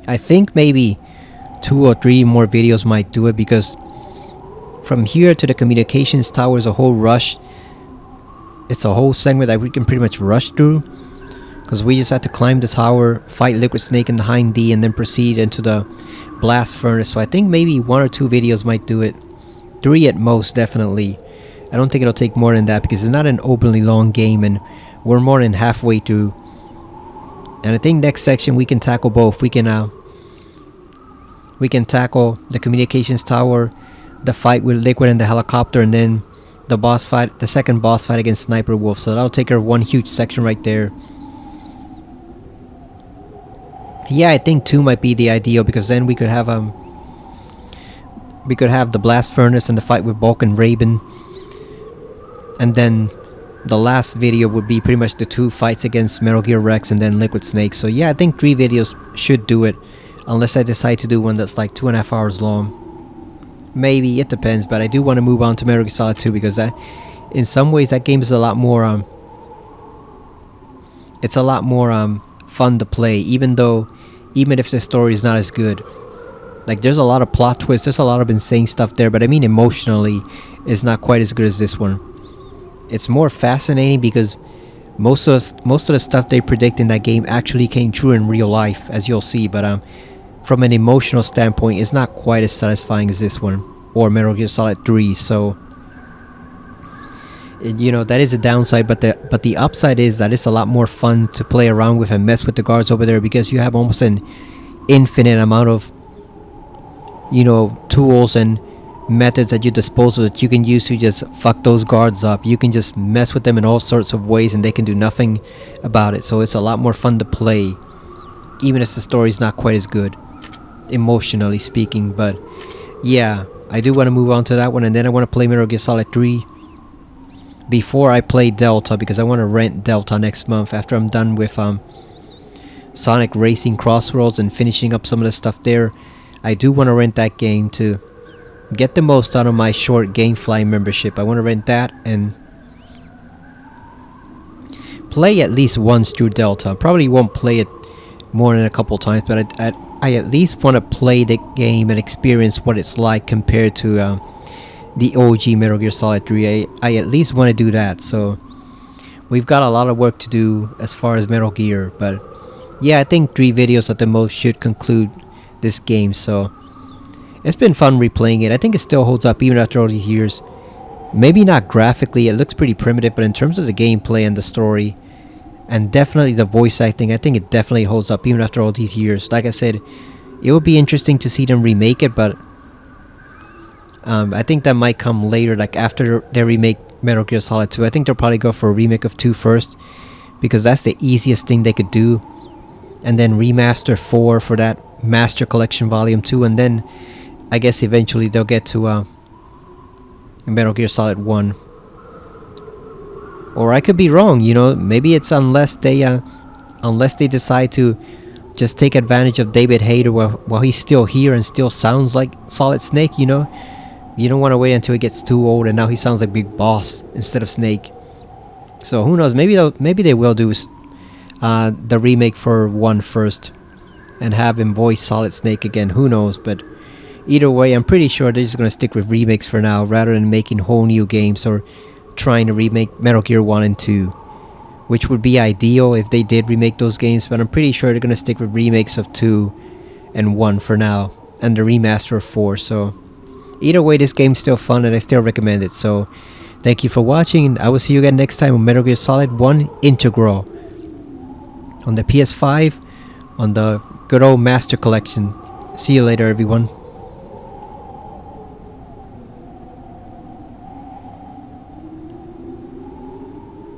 I think maybe 2 or 3 more videos might do it, because from here to the communications tower is a whole rush. It's a whole segment that we can pretty much rush through, because we just had to climb the tower, fight Liquid Snake in the Hind D, and then proceed into the blast furnace. So I think maybe 1 or 2 videos might do it. 3 at most, definitely. I don't think it'll take more than that, because it's not an openly long game, and we're more than halfway through. And I think next section we can tackle both. We can tackle the communications tower, the fight with Liquid and the helicopter, and then the boss fight, the second boss fight against Sniper Wolf. So that'll take her one huge section right there. Yeah, I think 2 might be the ideal, because then we could have the blast furnace and the fight with Bulk and Raven, and then the last video would be pretty much the 2 fights against Metal Gear Rex and then Liquid Snake. So yeah, I think 3 videos should do it, unless I decide to do one that's like 2.5 hours long. Maybe, it depends, but I do want to move on to Metal Gear Solid 2, because in some ways that game is a lot more it's a lot more fun to play, even if the story is not as good. Like, there's a lot of plot twists, there's a lot of insane stuff there, but I mean emotionally it's not quite as good as this one. It's more fascinating because most of the stuff they predict in that game actually came true in real life, as you'll see, but from an emotional standpoint it's not quite as satisfying as this one or Metal Gear Solid 3. So you know, that is a downside, but the upside is that it's a lot more fun to play around with and mess with the guards over there, because you have almost an infinite amount of, you know, tools and methods at your disposal that you can use to just fuck those guards up. You can just mess with them in all sorts of ways and they can do nothing about it. So it's a lot more fun to play, even if the story's not quite as good, emotionally speaking. But yeah, I do want to move on to that one, and then I want to play Metal Gear Solid 3 before I play Delta, because I want to rent Delta next month after I'm done with Sonic Racing Crossroads and finishing up some of the stuff there. I do want to rent that game to get the most out of my short Gamefly membership. I want to rent that and play at least once through Delta. Probably won't play it more than a couple times, but I at least want to play the game and experience what it's like compared to the OG Metal Gear Solid 3. I at least want to do that. So we've got a lot of work to do as far as Metal Gear, but yeah, I think 3 videos at the most should conclude this game. So it's been fun replaying it. I think it still holds up even after all these years. Maybe not graphically, it looks pretty primitive, but in terms of the gameplay and the story, and definitely the voice acting, I think it definitely holds up even after all these years. Like I said, it would be interesting to see them remake it, but I think that might come later, like after they remake Metal Gear Solid 2. I think they'll probably go for a remake of 2 first, because that's the easiest thing they could do, and then remaster 4 for that Master Collection Volume 2, and then I guess eventually they'll get to Metal Gear Solid 1. Or I could be wrong, you know, maybe it's unless they decide to just take advantage of David Hayter while he's still here and still sounds like Solid Snake, you know. You don't want to wait until he gets too old and now he sounds like Big Boss instead of Snake. So who knows, maybe they will do the remake for 1 first and have him voice Solid Snake again, who knows. But either way, I'm pretty sure they're just going to stick with remakes for now rather than making whole new games or trying to remake Metal Gear 1 and 2. which would be ideal if they did remake those games, but I'm pretty sure they're gonna stick with remakes of 2 and 1 for now, and the remaster of 4. So either way, this game's still fun and I still recommend it. So thank you for watching, and I will see you again next time on Metal Gear Solid 1 Integral on the PS5 on the good old Master Collection. See you later, everyone.